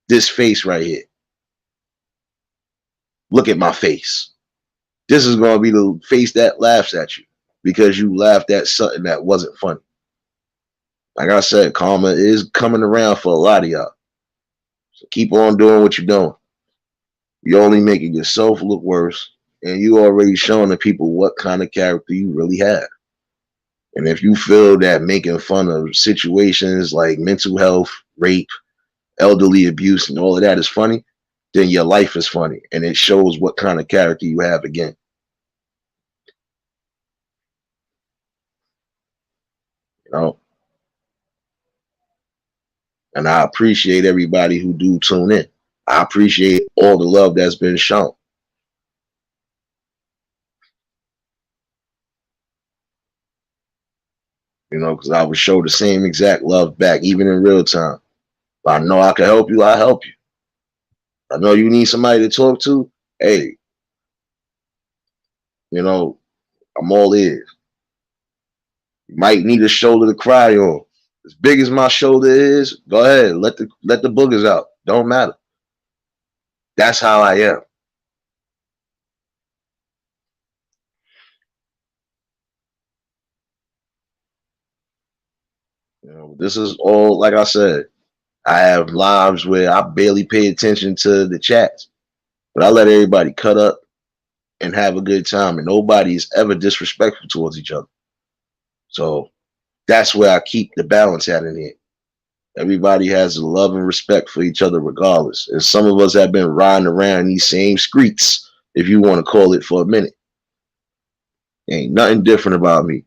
This face right here. Look at my face. This is going to be the face that laughs at you because you laughed at something that wasn't funny. Like I said, karma is coming around for a lot of y'all. So keep on doing what you're doing. You're only making yourself look worse, and you already showing the people what kind of character you really have. And if you feel that making fun of situations like mental health, rape, elderly abuse, and all of that is funny, then your life is funny, and it shows what kind of character you have again. You know, and I appreciate everybody who do tune in. I appreciate all the love that's been shown. Because I would show the same exact love back, even in real time. If I know I can help you, I help you. I know you need somebody to talk to. Hey, I'm all ears. You might need a shoulder to cry on. As big as my shoulder is, go ahead, let the boogers out. Don't matter. That's how I am. This is all like I said. I have lives where I barely pay attention to the chats, but I let everybody cut up and have a good time, and nobody is ever disrespectful towards each other. So that's where I keep the balance at in here. Everybody has love and respect for each other, regardless. And some of us have been riding around these same streets, if you want to call it, for a minute. Ain't nothing different about me.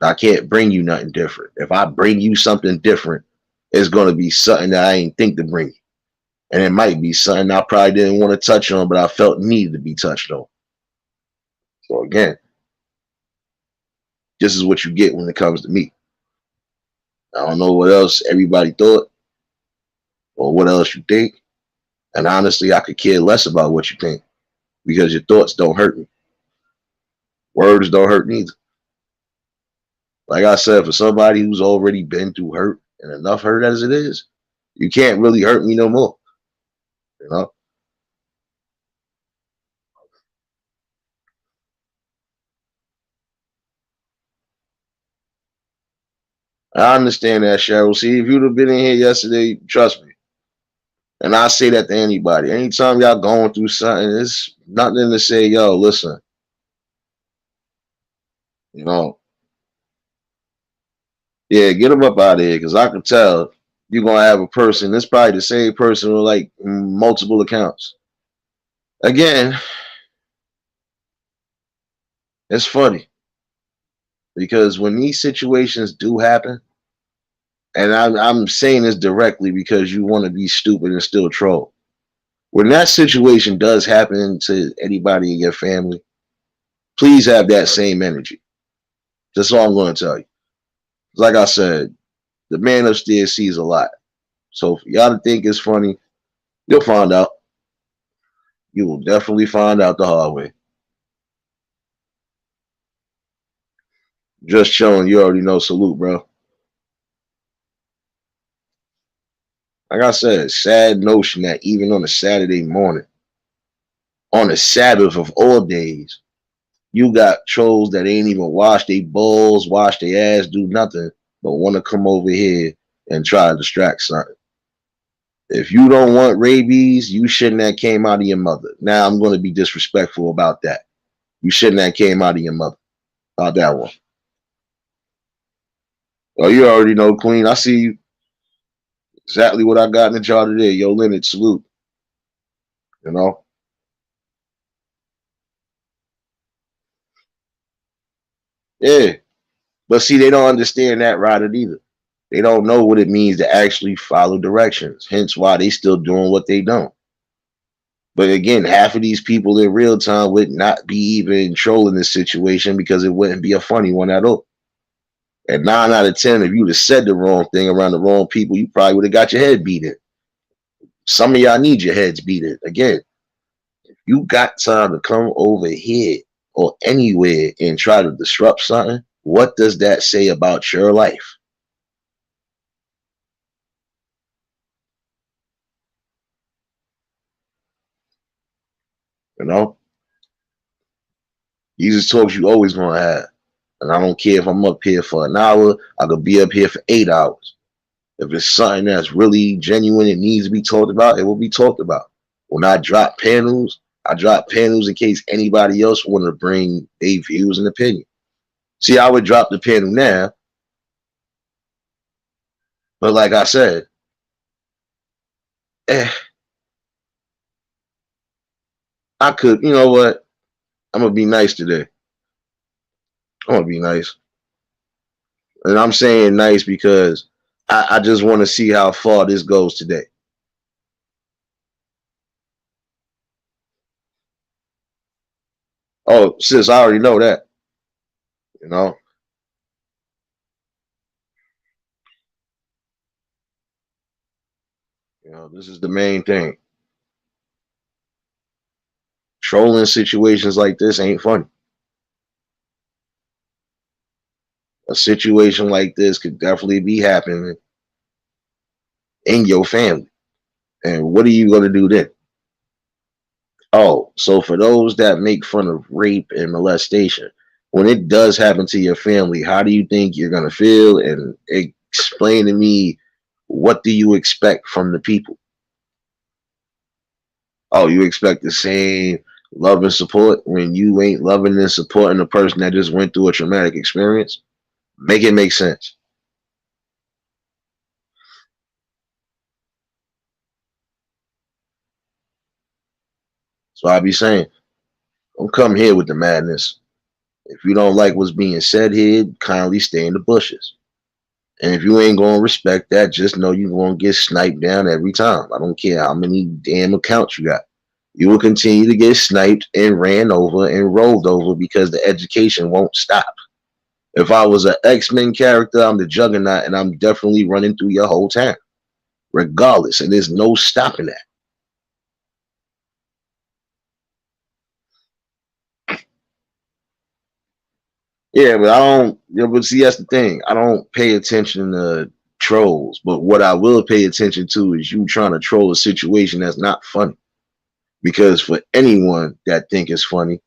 I can't bring you nothing different. If I bring you something different, it's going to be something that I ain't think to bring you. And it might be something I probably didn't want to touch on, but I felt needed to be touched on. So again, this is what you get when it comes to me. I don't know what else everybody thought or what else you think. And honestly, I could care less about what you think because your thoughts don't hurt me. Words don't hurt neither. Like I said, for somebody who's already been through hurt and enough hurt as it is, you can't really hurt me no more. You know? I understand that, Cheryl. See, if you'd have been in here yesterday, trust me. And I say that to anybody. Anytime y'all going through something, it's nothing to say, yo, listen, you know, yeah, get them up out of here because I can tell you're gonna have a person. It's probably the same person with like multiple accounts. Again, it's funny because when these situations do happen, and I'm saying this directly because you want to be stupid and still troll. When that situation does happen to anybody in your family, please have that same energy. That's all I'm going to tell you. Like I said, the man upstairs sees a lot. So for y'all to think it's funny, you'll find out. You will definitely find out the hard way. Just showing you already know. Salute, bro. Like I said, sad notion that even on a Saturday morning, on a Sabbath of all days, you got trolls that ain't even wash their balls, wash their ass, do nothing, but want to come over here and try to distract something. If you don't want rabies, you shouldn't have came out of your mother. Now I'm going to be disrespectful about that. You shouldn't have came out of your mother. About that one. Oh, you already know, Queen. I see you. Exactly what I got in the jar today. Yo, Leonard, salute. You know? Yeah. But see, they don't understand that right either. They don't know what it means to actually follow directions. Hence why they still doing what they don't. But again, half of these people in real time would not be even trolling this situation because it wouldn't be a funny one at all. And 9 out of 10, if you'd have said the wrong thing around the wrong people, you probably would have got your head beat in. Some of y'all need your heads beat in. Again, you got time to come over here or anywhere and try to disrupt something. What does that say about your life? You know, these are talks you always gonna have. And I don't care if I'm up here for an hour, I could be up here for 8 hours. If it's something that's really genuine and needs to be talked about, it will be talked about. When I drop panels in case anybody else want to bring their views and opinion. See, I would drop the panel now, but like I said, eh, I could, you know what? I'm gonna be nice today. I'm gonna be nice. And I'm saying nice because I just want to see how far this goes today. Oh, sis, I already know that. You know, this is the main thing. Trolling situations like this ain't funny. A situation like this could definitely be happening in your family. And what are you gonna do then? Oh, so for those that make fun of rape and molestation, when it does happen to your family, how do you think you're gonna feel? And explain to me, what do you expect from the people? Oh, you expect the same love and support when you ain't loving and supporting a person that just went through a traumatic experience? Make it make sense. So I be saying, don't come here with the madness. If you don't like what's being said here, kindly stay in the bushes. And if you ain't gonna respect that, just know you're gonna get sniped down every time. I don't care how many damn accounts you got. You will continue to get sniped and ran over and rolled over because the education won't stop. If I was an X-Men character, I'm the Juggernaut and I'm definitely running through your whole town. Regardless. And there's no stopping that. Yeah, but I don't. But see, that's the thing. I don't pay attention to trolls. But what I will pay attention to is you trying to troll a situation that's not funny. Because for anyone that think it's funny,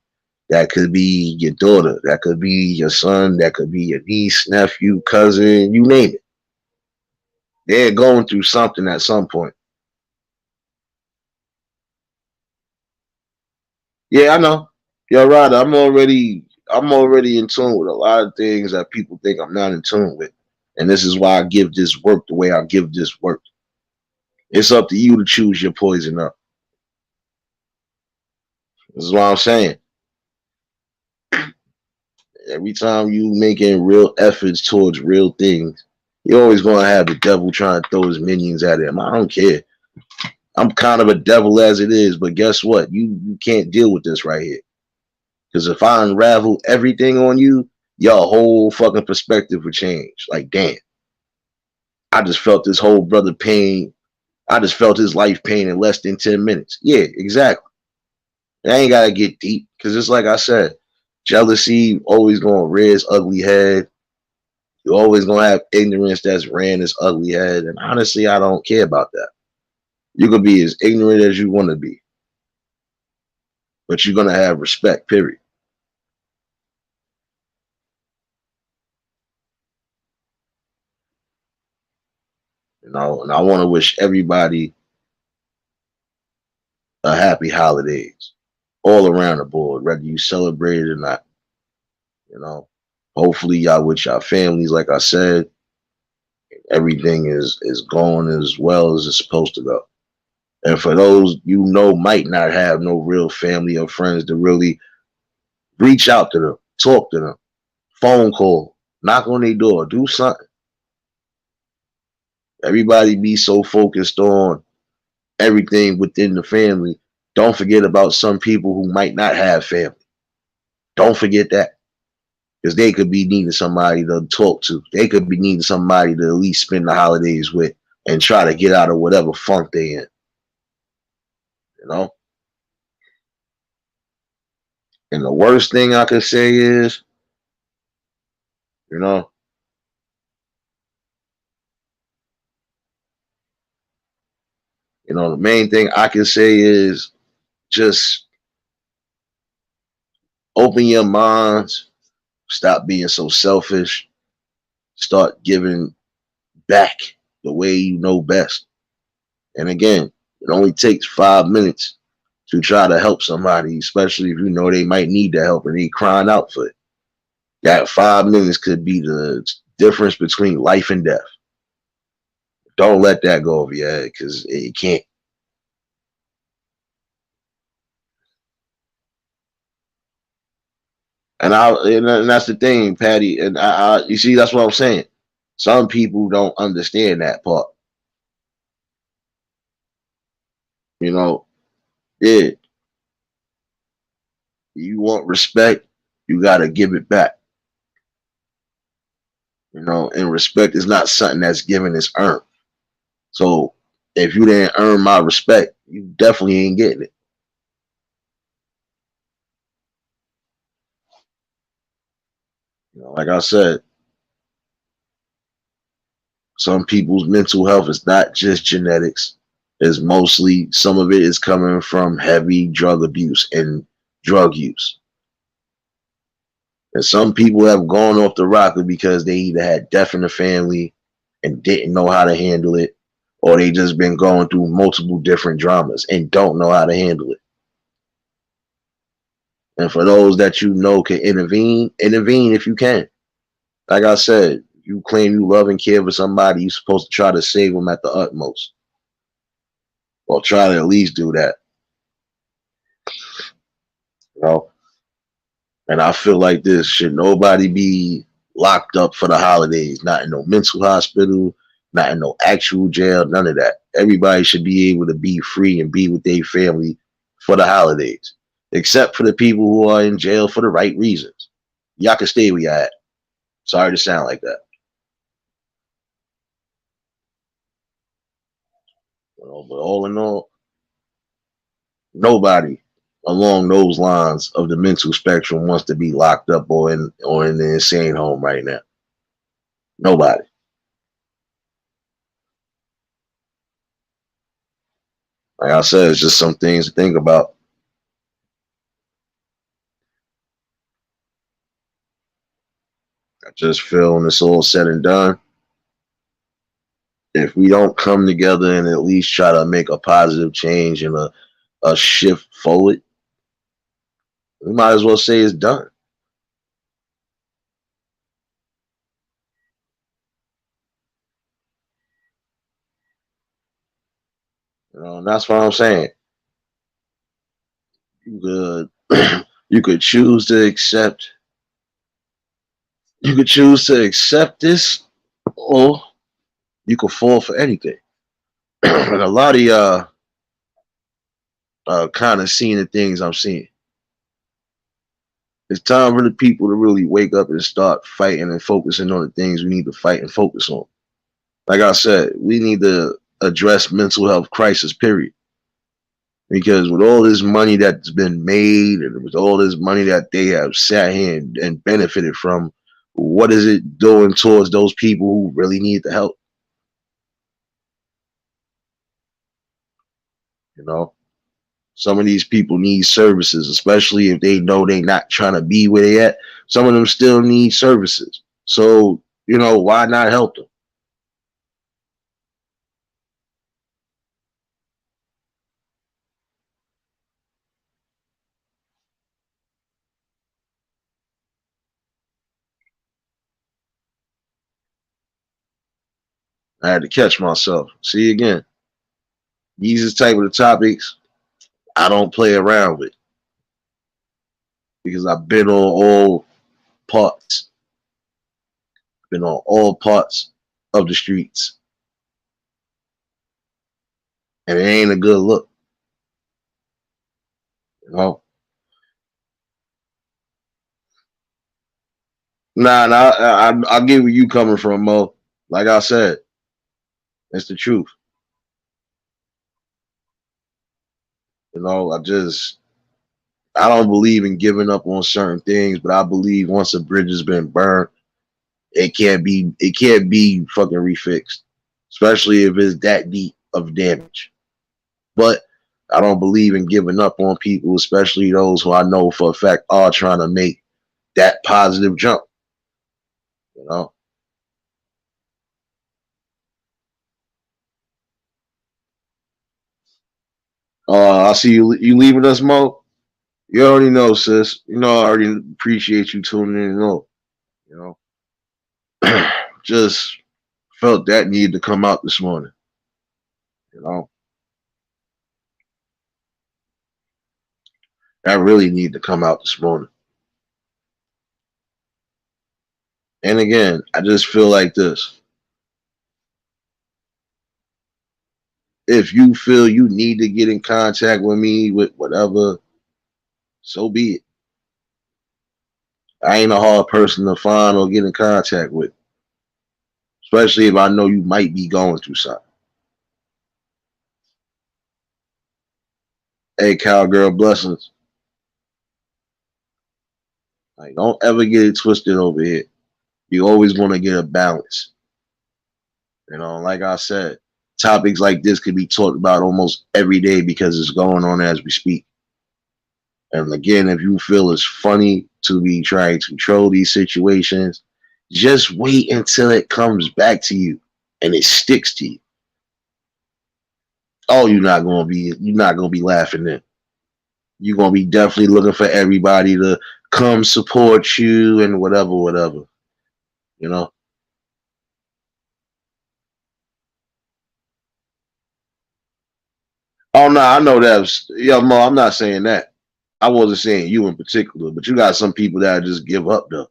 that could be your daughter, that could be your son, that could be your niece, nephew, cousin, you name it. They're going through something at some point. Yeah, I know. You're right. I'm already in tune with a lot of things that people think I'm not in tune with. And this is why I give this work the way I give this work. It's up to you to choose your poison up. This is what I'm saying. Every time you making real efforts towards real things, you're always gonna have the devil trying to throw his minions at him. I don't care. I'm kind of a devil as it is, but guess what? You can't deal with this right here. Because if I unravel everything on you, your whole fucking perspective would change. Like, damn, I just felt this whole brother pain. I just felt his life pain in less than 10 minutes. Yeah, exactly. I ain't gotta get deep because it's like I said, jealousy always gonna rear its ugly head. You're always gonna have ignorance that's ran its ugly head, and honestly, I don't care about that. You could be as ignorant as you want to be, but you're gonna have respect. Period. And I want to wish everybody a happy holidays all around the board, whether you celebrate it or not. You know, hopefully y'all with your families, like I said, everything is going as well as it's supposed to go. And for those might not have no real family or friends to really reach out to them, talk to them, phone call, knock on their door, do something. Everybody be so focused on everything within the family. Don't forget about some people who might not have family. Don't forget that. Because they could be needing somebody to talk to. They could be needing somebody to at least spend the holidays with and try to get out of whatever funk they in. You know? And the worst thing I could say is, you know, the main thing I can say is just open your minds, stop being so selfish, start giving back the way you know best. And again, it only takes 5 minutes to try to help somebody, especially if you know they might need the help and they crying out for it. That 5 minutes could be the difference between life and death. Don't let that go over your head because it can't. And that's the thing, Patty. And you see, that's what I'm saying. Some people don't understand that part. You know, yeah, you want respect, you gotta give it back. And respect is not something that's given; it's earned. So if you didn't earn my respect, you definitely ain't getting it. Like I said, some people's mental health is not just genetics. It's mostly some of it is coming from heavy drug abuse and drug use. And some people have gone off the rocker because they either had death in the family and didn't know how to handle it, or they just been going through multiple different dramas and don't know how to handle it. And for those that can intervene if you can. Like I said, you claim you love and care for somebody, you're supposed to try to save them at the utmost. Or try to at least do that. You know? And I feel like this should nobody be locked up for the holidays, not in no mental hospital, not in no actual jail, none of that. Everybody should be able to be free and be with their family for the holidays, except for the people who are in jail for the right reasons. Y'all can stay where y'all at. Sorry to sound like that. But all in all, nobody along those lines of the mental spectrum wants to be locked up or in the insane home right now. Nobody. Like I said, it's just some things to think about. I just feel when it's all said and done, if we don't come together and at least try to make a positive change and a shift forward, we might as well say it's done. And that's what I'm saying. You could you could choose to accept this, or you could fall for anything. And a lot of y'all kind of seeing the things I'm seeing. It's time for the people to really wake up and start fighting and focusing on the things we need to fight and focus on. Like I said, we need to address mental health crisis, period. Because with all this money that's been made and with all this money that they have sat here and benefited from what is it doing towards those people who really need the help? You know, some of these people need services, especially if they know they're not trying to be where they at. Some of them still need services. So, why not help them? I had to catch myself. See again, these is type of the topics I don't play around with because I've been on all parts, been on all parts of the streets, and it ain't a good look. You know, nah, I get where you coming from, Mo. Like I said, it's the truth. I don't believe in giving up on certain things, but I believe once a bridge has been burned, it can't be fucking refixed, especially if it's that deep of damage. But I don't believe in giving up on people, especially those who I know for a fact are trying to make that positive jump. You know, I see you leaving us, Mo. You already know, sis. I already appreciate you tuning in. You know, just felt that need to come out this morning. You know, that really need to come out this morning. And again, I just feel like this. If you feel you need to get in contact with me with whatever, so be it. I ain't a hard person to find or get in contact with, especially if I know you might be going through something. Hey, cowgirl, blessings. Like, don't ever get it twisted over here. You always want to get a balance. Like I said, topics like this could be talked about almost every day because it's going on as we speak. And again, if you feel it's funny to be trying to troll these situations, just wait until it comes back to you and it sticks to you. Oh, you're not gonna be laughing then. You're gonna be definitely looking for everybody to come support you and whatever, whatever. You know. Oh no, I know that was Mo, I'm not saying that. I wasn't saying you in particular, but you got some people that just give up though.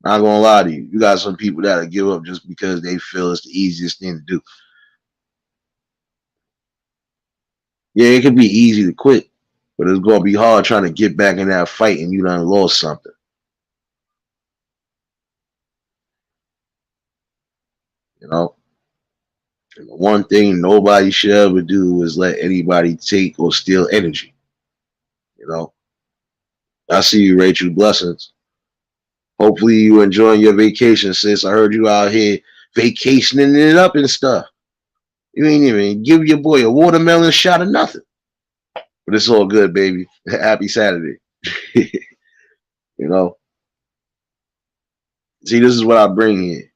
Not gonna lie to you. You got some people that give up just because they feel it's the easiest thing to do. Yeah, it could be easy to quit, but it's gonna be hard trying to get back in that fight and you done lost something. You know, and the one thing nobody should ever do is let anybody take or steal energy. You know, I see you, Rachel. Blessings. Hopefully you enjoying your vacation, sis. I heard you out here vacationing it up and stuff. You ain't even give your boy a watermelon shot or nothing. But it's all good, baby. Happy Saturday. you know, see, this is what I bring here.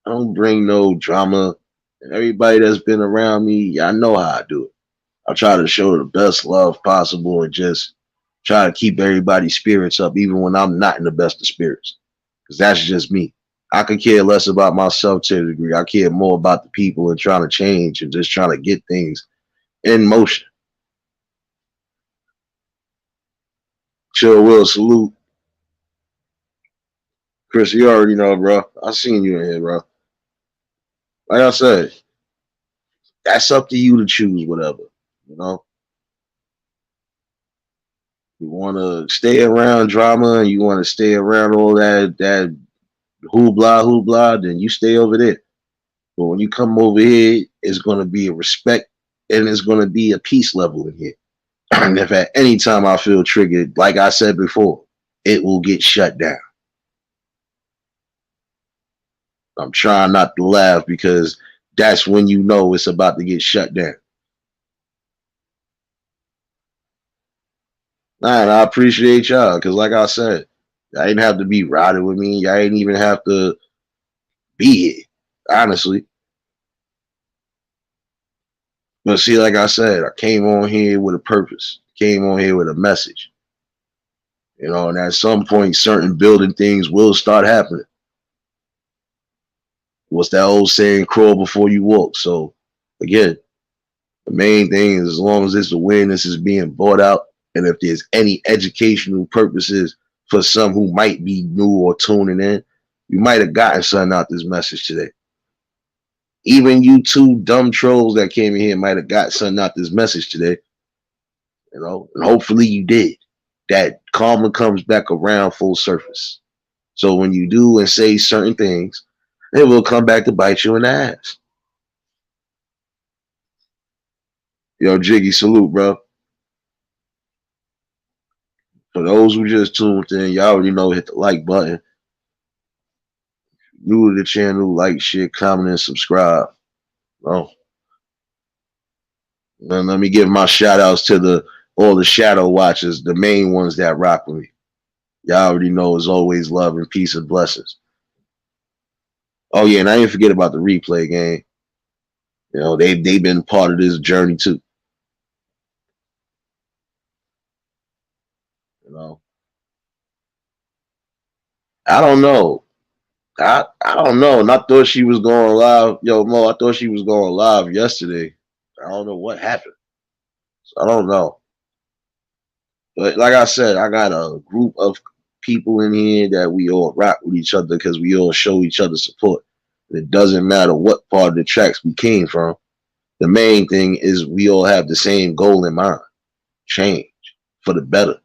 I don't bring no drama. And everybody that's been around me, I know how I do it. I try to show the best love possible and just try to keep everybody's spirits up, even when I'm not in the best of spirits. Because that's just me. I could care less about myself to a degree. I care more about the people and trying to change and just trying to get things in motion. Chill will salute. Chris, you already know, bro. I seen you in here, bro. Like I said, that's up to you to choose whatever. You know, you want to stay around drama and you want to stay around all that hoopla, then you stay over there. But when you come over here, it's going to be a respect and it's going to be a peace level in here. And if at any time I feel triggered, like I said before, it will get shut down. I'm trying not to laugh because that's when you know it's about to get shut down. Nah, and I appreciate y'all because, like I said, y'all didn't have to be riding with me. Y'all didn't even have to be here, honestly. But see, like I said, I came on here with a purpose. Came on here with a message. And at some point, certain building things will start happening. What's that old saying? Crawl before you walk. So, again, the main thing is as long as this awareness is being brought out, and if there's any educational purposes for some who might be new or tuning in, you might have gotten something out this message today. Even you two dumb trolls that came in here might have got something out this message today. And hopefully you did. That karma comes back around full surface. So when you do and say certain things, it will come back to bite you in the ass. Yo, Jiggy, salute, bro. For those who just tuned in, y'all already know, hit the like button. New to the channel, like, share, comment, and subscribe. Oh, and let me give my shout outs to all the shadow watchers, the main ones that rock with me. Y'all already know, as always, love and peace and blessings. Oh yeah, and I didn't forget about the replay game. They've been part of this journey too. You know, I don't know. I don't know. And I thought she was going live. Yo, Mo, I thought she was going live yesterday. I don't know what happened. So I don't know. But like I said, I got a group of people in here that we all rock with each other because we all show each other support. It doesn't matter what part of the tracks we came from. The main thing is we all have the same goal in mind: change for the better.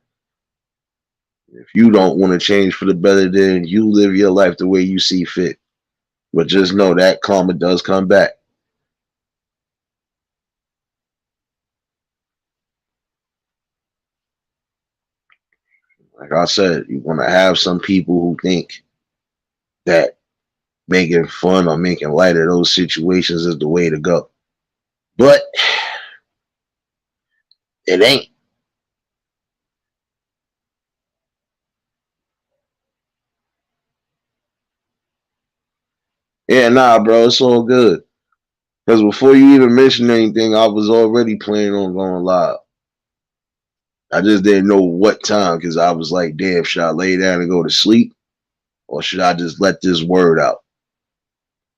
If you don't want to change for the better, then you live your life the way you see fit. But just know that karma does come back. Like I said, you want to have some people who think that making fun or making light of those situations is the way to go. But it ain't. Yeah, nah, bro, it's all good. Because before you even mentioned anything, I was already planning on going live. I just didn't know what time because I was like, damn, should I lay down and go to sleep? Or should I just let this word out?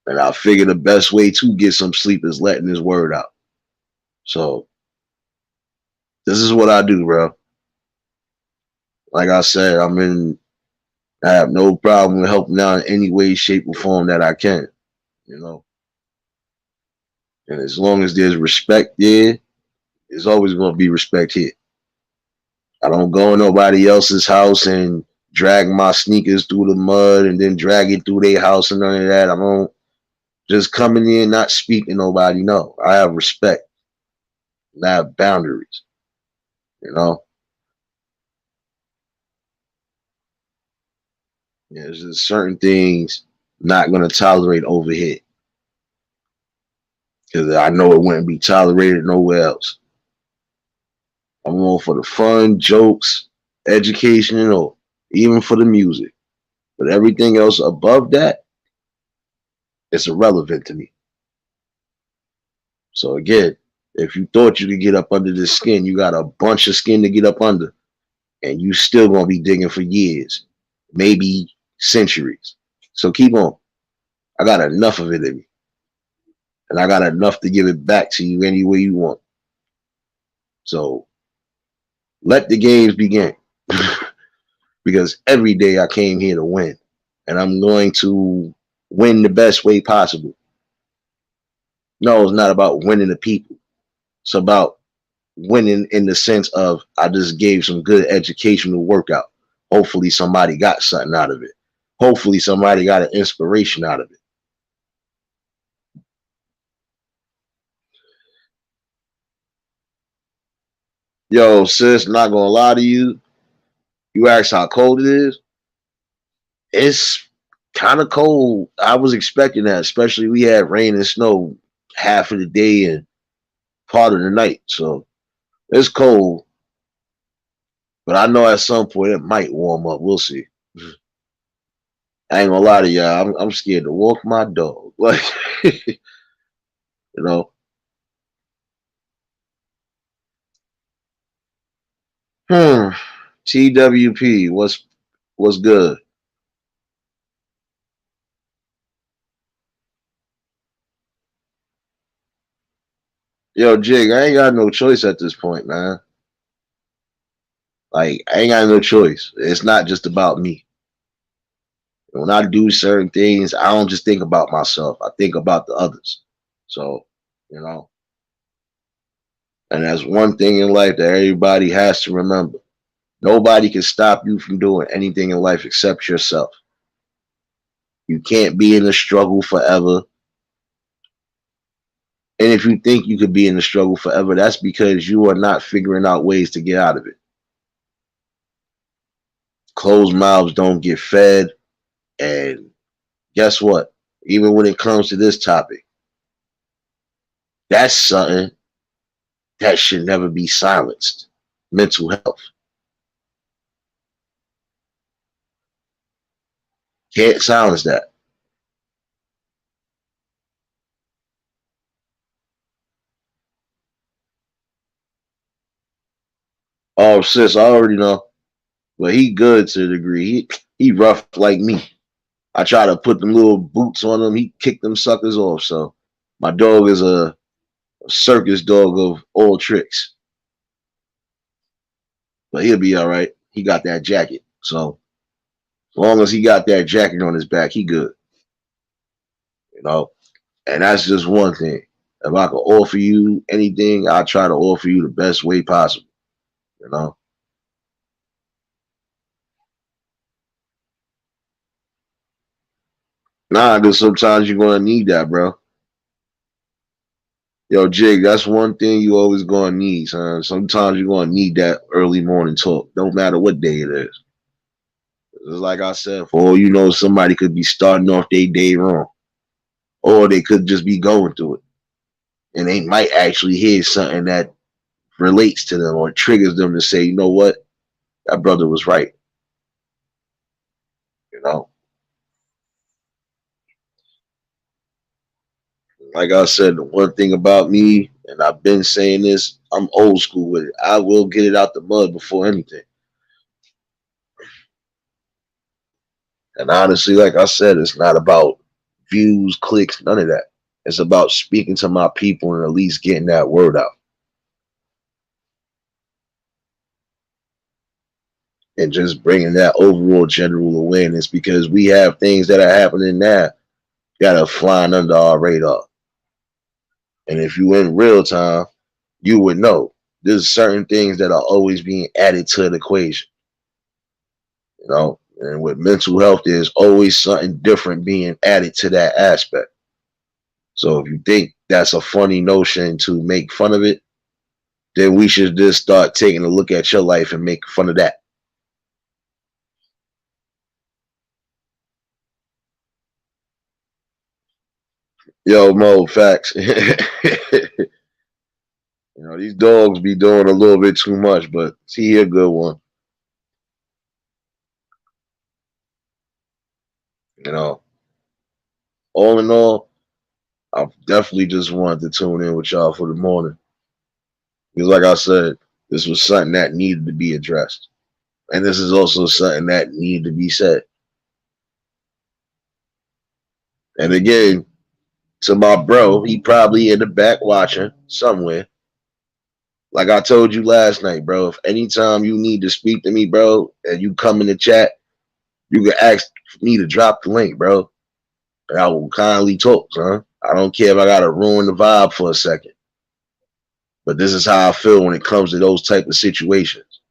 And I figured the best way to get some sleep is letting this word out. So this is what I do, bro. Like I said, I have no problem with helping out in any way, shape, or form that I can, you know. And as long as there's respect there, there's always going to be respect here. I don't go in nobody else's house and drag my sneakers through the mud and then drag it through their house and none of that. I don't just coming in, not speaking to nobody. No, I have respect. I have boundaries, you know. There's just certain things not going to tolerate over here because I know it wouldn't be tolerated nowhere else. I'm all for the fun, jokes, education, or even for the music. But everything else above that, it's irrelevant to me. So again, if you thought you could get up under this skin, you got a bunch of skin to get up under, and you still gonna be digging for years, maybe centuries. So keep on. I got enough of it in me, and I got enough to give it back to you any way you want. So let the games begin, because every day I came here to win, and I'm going to win the best way possible. No, it's not about winning the people. It's about winning in the sense of I just gave some good educational workout. Hopefully somebody got something out of it. Hopefully somebody got an inspiration out of it. Yo, sis, not gonna lie to you. You asked how cold it is. It's kind of cold. I was expecting that, especially we had rain and snow half of the day and part of the night. So it's cold, but I know at some point it might warm up. We'll see. I ain't gonna lie to y'all. I'm scared to walk my dog. Like, you know. Hmm. TWP. What's good? Yo, Jig, I ain't got no choice at this point, man. Like, I ain't got no choice. It's not just about me. When I do certain things, I don't just think about myself. I think about the others. So, you know, and that's one thing in life that everybody has to remember. Nobody can stop you from doing anything in life except yourself. You can't be in the struggle forever. And if you think you could be in the struggle forever, that's because you are not figuring out ways to get out of it. Closed mouths don't get fed. And guess what? Even when it comes to this topic, that's something that should never be silenced. Mental health. Can't silence that. Oh, sis, I already know. But he good to a degree. He rough like me. I try to put them little boots on him. He kicked them suckers off. So my dog is a circus dog of all tricks. But he'll be all right. He got that jacket. So as long as he got that jacket on his back, he good. You know? And that's just one thing. If I can offer you anything, I try to offer you the best way possible. You know? Nah, because sometimes you're gonna need that, bro. Yo, Jig, that's one thing you always gonna need, son. Sometimes you're gonna need that early morning talk. Don't matter what day it is. Just like I said, for all you know, somebody could be starting off their day wrong. Or they could just be going through it. And they might actually hear something that relates to them or triggers them to say, you know what? That brother was right. You know? Like I said, the one thing about me, and I've been saying this, I'm old school with it. I will get it out the mud before anything. And honestly, like I said, it's not about views, clicks, none of that. It's about speaking to my people and at least getting that word out and just bringing that overall general awareness because we have things that are happening now that are flying under our radar. And if you in real time, you would know there's certain things that are always being added to the equation, you know. And with mental health, there's always something different being added to that aspect. So if you think that's a funny notion to make fun of it, then we should just start taking a look at your life and make fun of that. Yo, Mo, facts. These dogs be doing a little bit too much, but he a good one. You know, all in all, I definitely just wanted to tune in with y'all for the morning. Because, like I said, this was something that needed to be addressed. And this is also something that needed to be said. And again, to my bro, he probably in the back watching somewhere. Like I told you last night, bro, if anytime you need to speak to me, bro, and you come in the chat, you can ask me to drop the link, bro. And I will kindly talk, son. I don't care if I gotta ruin the vibe for a second. But this is how I feel when it comes to those type of situations.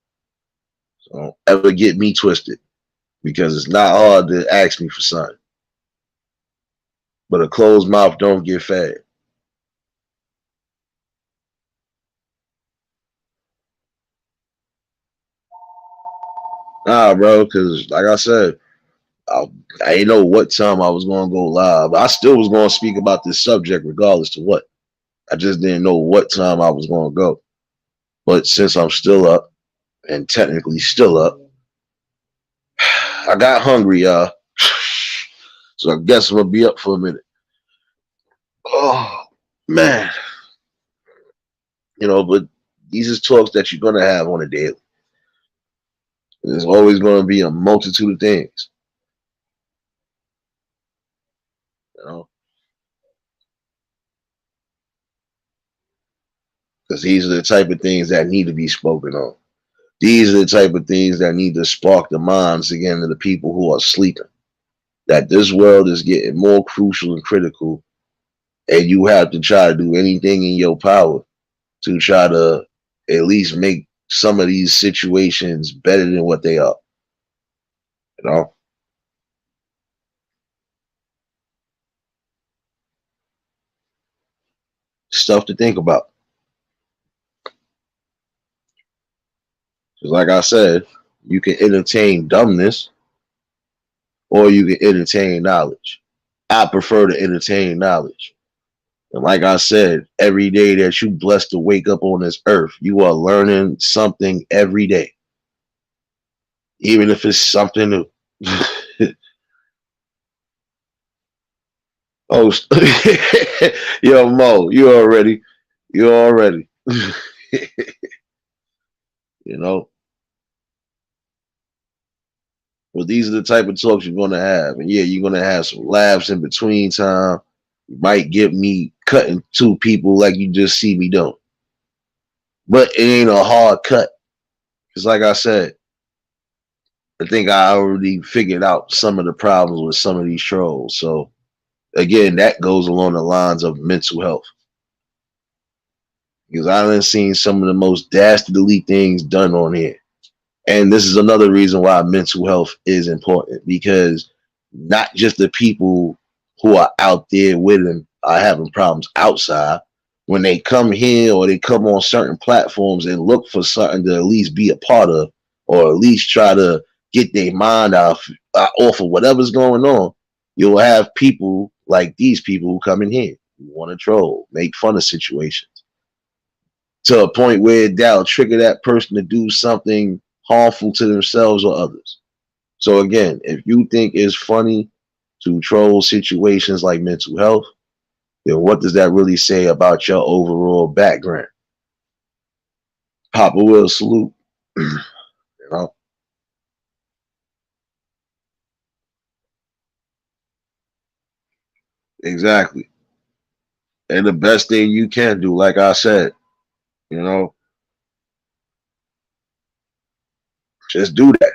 So don't ever get me twisted because it's not hard to ask me for something. But a closed mouth don't get fed. Nah, bro, because like I said, I didn't know what time I was going to go live. I still was going to speak about this subject regardless to what. I just didn't know what time I was going to go. But since I'm still up and technically still up, I got hungry, y'all. So I guess I'm going to be up for a minute. Oh, man. But these is talks that you're going to have on a daily. There's always going to be a multitude of things. You know, because these are the type of things that need to be spoken on. These are the type of things that need to spark the minds again of the people who are sleeping. That this world is getting more crucial and critical, and you have to try to do anything in your power to try to at least make some of these situations better than what they are. You know, stuff to think about. Because, like I said, you can entertain dumbness or you can entertain knowledge. I prefer to entertain knowledge. And like I said, every day that you blessed to wake up on this earth, you are learning something every day, even if it's something new. Oh, yo, Mo, you already, you know. Well, these are the type of talks you're gonna have, and yeah, you're gonna have some laughs in between time. You might get me cutting two people like you just see me doing, but it ain't a hard cut because, like I said, I think I already figured out some of the problems with some of these trolls. So again, that goes along the lines of mental health. Because I done seen some of the most dastardly things done on here. And this is another reason why mental health is important. Because not just the people who are out there with them are having problems outside. When they come here or they come on certain platforms and look for something to at least be a part of, or at least try to get their mind off of whatever's going on, you'll have people like these people who come in here who want to troll, make fun of situations to a point where that'll trigger that person to do something harmful to themselves or others. So again, if you think it's funny to troll situations like mental health, then what does that really say about your overall background? Papa will salute. you know, exactly. And the best thing you can do, like I said, you know, just do that.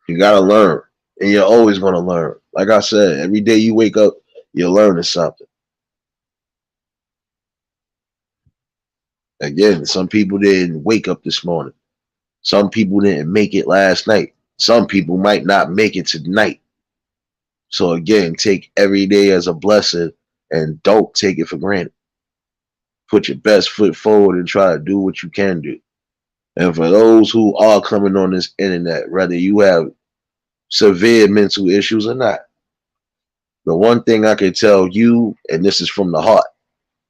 You gotta learn. And you're always gonna learn. Like I said, every day you wake up, you're learning something. Again, some people didn't wake up this morning. Some people didn't make it last night. Some people might not make it tonight. So again, take every day as a blessing and don't take it for granted. Put your best foot forward and try to do what you can do. And for those who are coming on this internet, whether you have severe mental issues or not, the one thing I can tell you, and this is from the heart,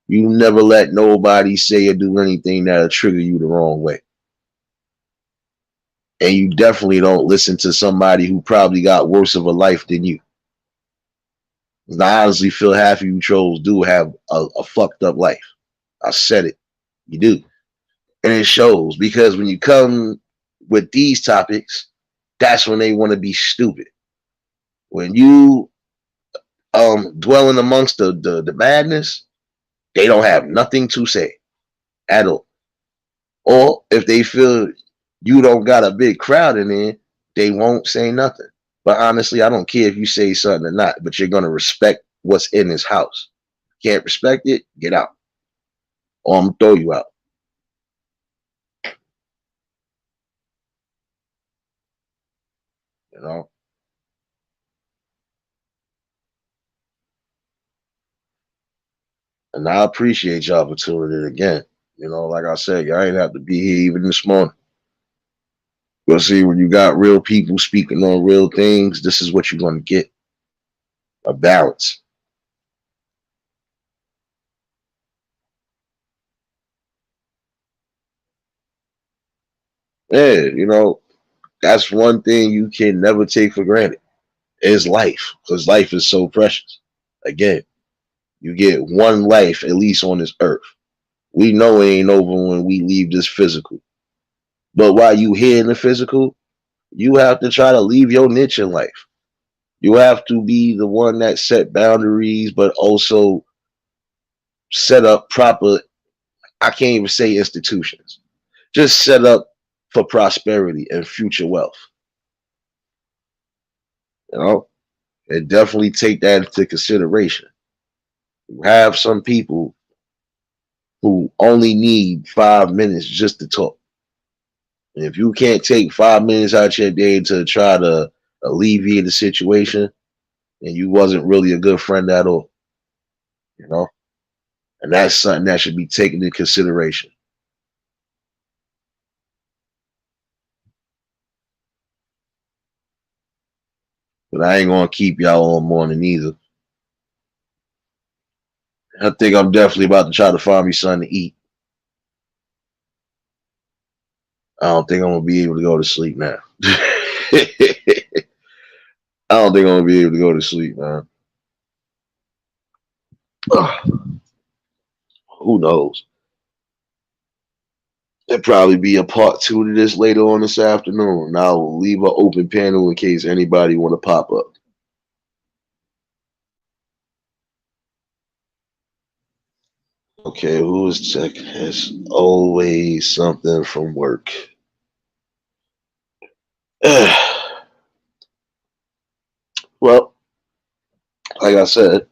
you never let nobody say or do anything that'll trigger you the wrong way. And you definitely don't listen to somebody who probably got worse of a life than you. I honestly feel half of you trolls do have a fucked up life. I said it. You do. And it shows because when you come with these topics, that's when they want to be stupid. When you dwelling amongst the madness, they don't have nothing to say at all. Or if they feel you don't got a big crowd in there, they won't say nothing. But honestly, I don't care if you say something or not, but you're gonna respect what's in this house. Can't respect it, get out. Or I'm gonna throw you out. You know? And I appreciate y'all for tuning in again. Like I said, y'all ain't have to be here even this morning. But see, when you got real people speaking on real things, this is what you're going to get: a balance. Yeah, that's one thing you can never take for granted is life, because life is so precious. Again, you get one life at least on this earth. We know it ain't over when we leave this physical. But while you here in the physical, you have to try to leave your niche in life. You have to be the one that set boundaries, but also set up proper, I can't even say institutions, just set up for prosperity and future wealth. You know, and definitely take that into consideration. You have some people who only need 5 minutes just to talk. And if you can't take 5 minutes out your day to try to alleviate the situation, then you wasn't really a good friend at all. You know, and that's something that should be taken into consideration. But I ain't gonna keep y'all all morning either. I think I'm definitely about to try to find me something to eat. I don't think I'm gonna be able to go to sleep now. I don't think I'm gonna be able to go to sleep, man. Who knows? There'll probably be a part two to this later on this afternoon. And I'll leave an open panel in case anybody want to pop up. Okay, who is checking? It's always something from work. Well, like I said,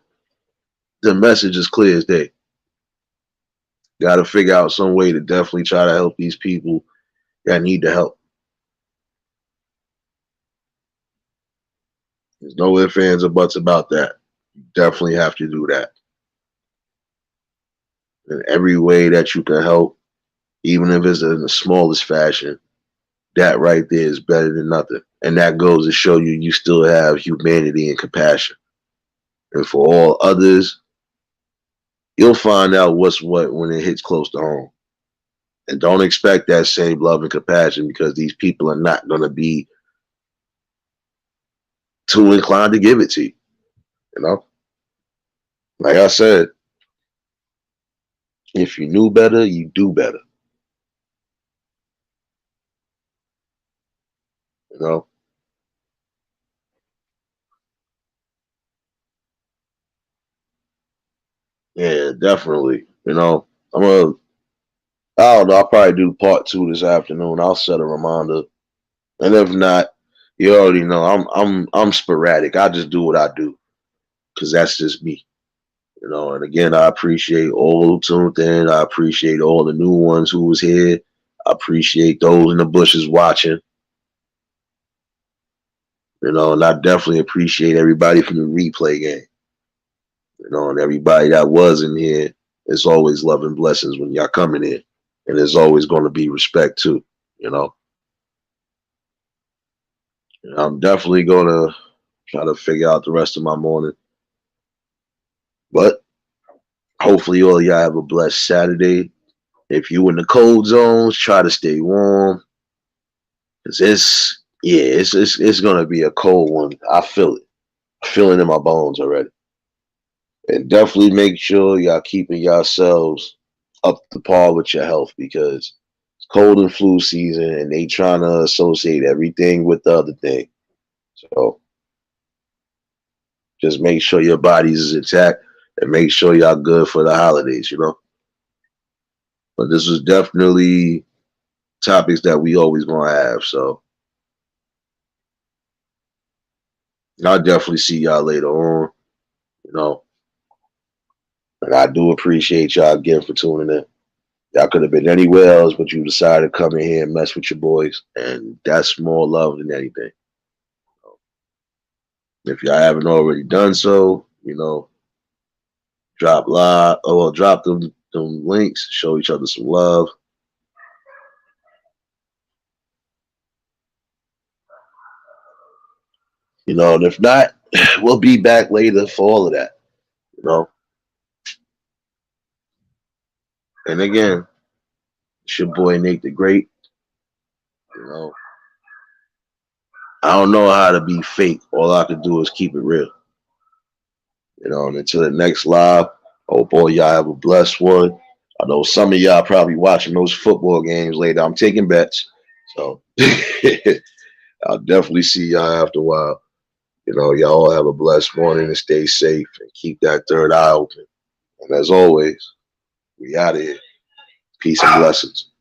the message is clear as day. Got to figure out some way to definitely try to help these people that need the help. There's no ifs, ands, or buts about that. You definitely have to do that in every way that you can help, even if it's in the smallest fashion. That right there is better than nothing, and that goes to show you still have humanity and compassion. And for all others, you'll find out what's what when it hits close to home. And don't expect that same love and compassion because these people are not going to be too inclined to give it to you. You know, like I said, if you knew better, you do better. You know, yeah, definitely. I'm gonna. I don't know. I'll probably do part two this afternoon. I'll set a reminder, and if not, you already know I'm sporadic. I just do what I do because that's just me. And again, I appreciate all who tuned in. I appreciate all the new ones who was here. I appreciate those in the bushes watching. And I definitely appreciate everybody from the replay game. And everybody that was in here. It's always love and blessings when y'all coming in, and there's always going to be respect too. You know, and I'm definitely going to try to figure out the rest of my morning, but hopefully all y'all have a blessed Saturday. If you in the cold zones, try to stay warm. Cause it's gonna be a cold one. I feel it. I feel it in my bones already. And definitely make sure y'all keeping yourselves up to par with your health because it's cold and flu season and they trying to associate everything with the other thing. So just make sure your bodies is intact and make sure y'all good for the holidays. But this was definitely topics that we always gonna have. So I'll definitely see y'all later on. You know, and I do appreciate y'all again for tuning in. Y'all could have been anywhere else, but you decided to come in here and mess with your boys, and that's more love than anything. If y'all haven't already done so, drop live, oh well, drop them links, show each other some love. You know, and if not, we'll be back later for all of that. You know, and again, it's your boy Nate the Great. You know, I don't know how to be fake. All I can do is keep it real. You know, and until the next live, oh boy, y'all have a blessed one. I know some of y'all probably watching those football games later. I'm taking bets. So I'll definitely see y'all after a while. You know, y'all have a blessed morning and stay safe and keep that third eye open. And as always, we out of here. Peace and blessings.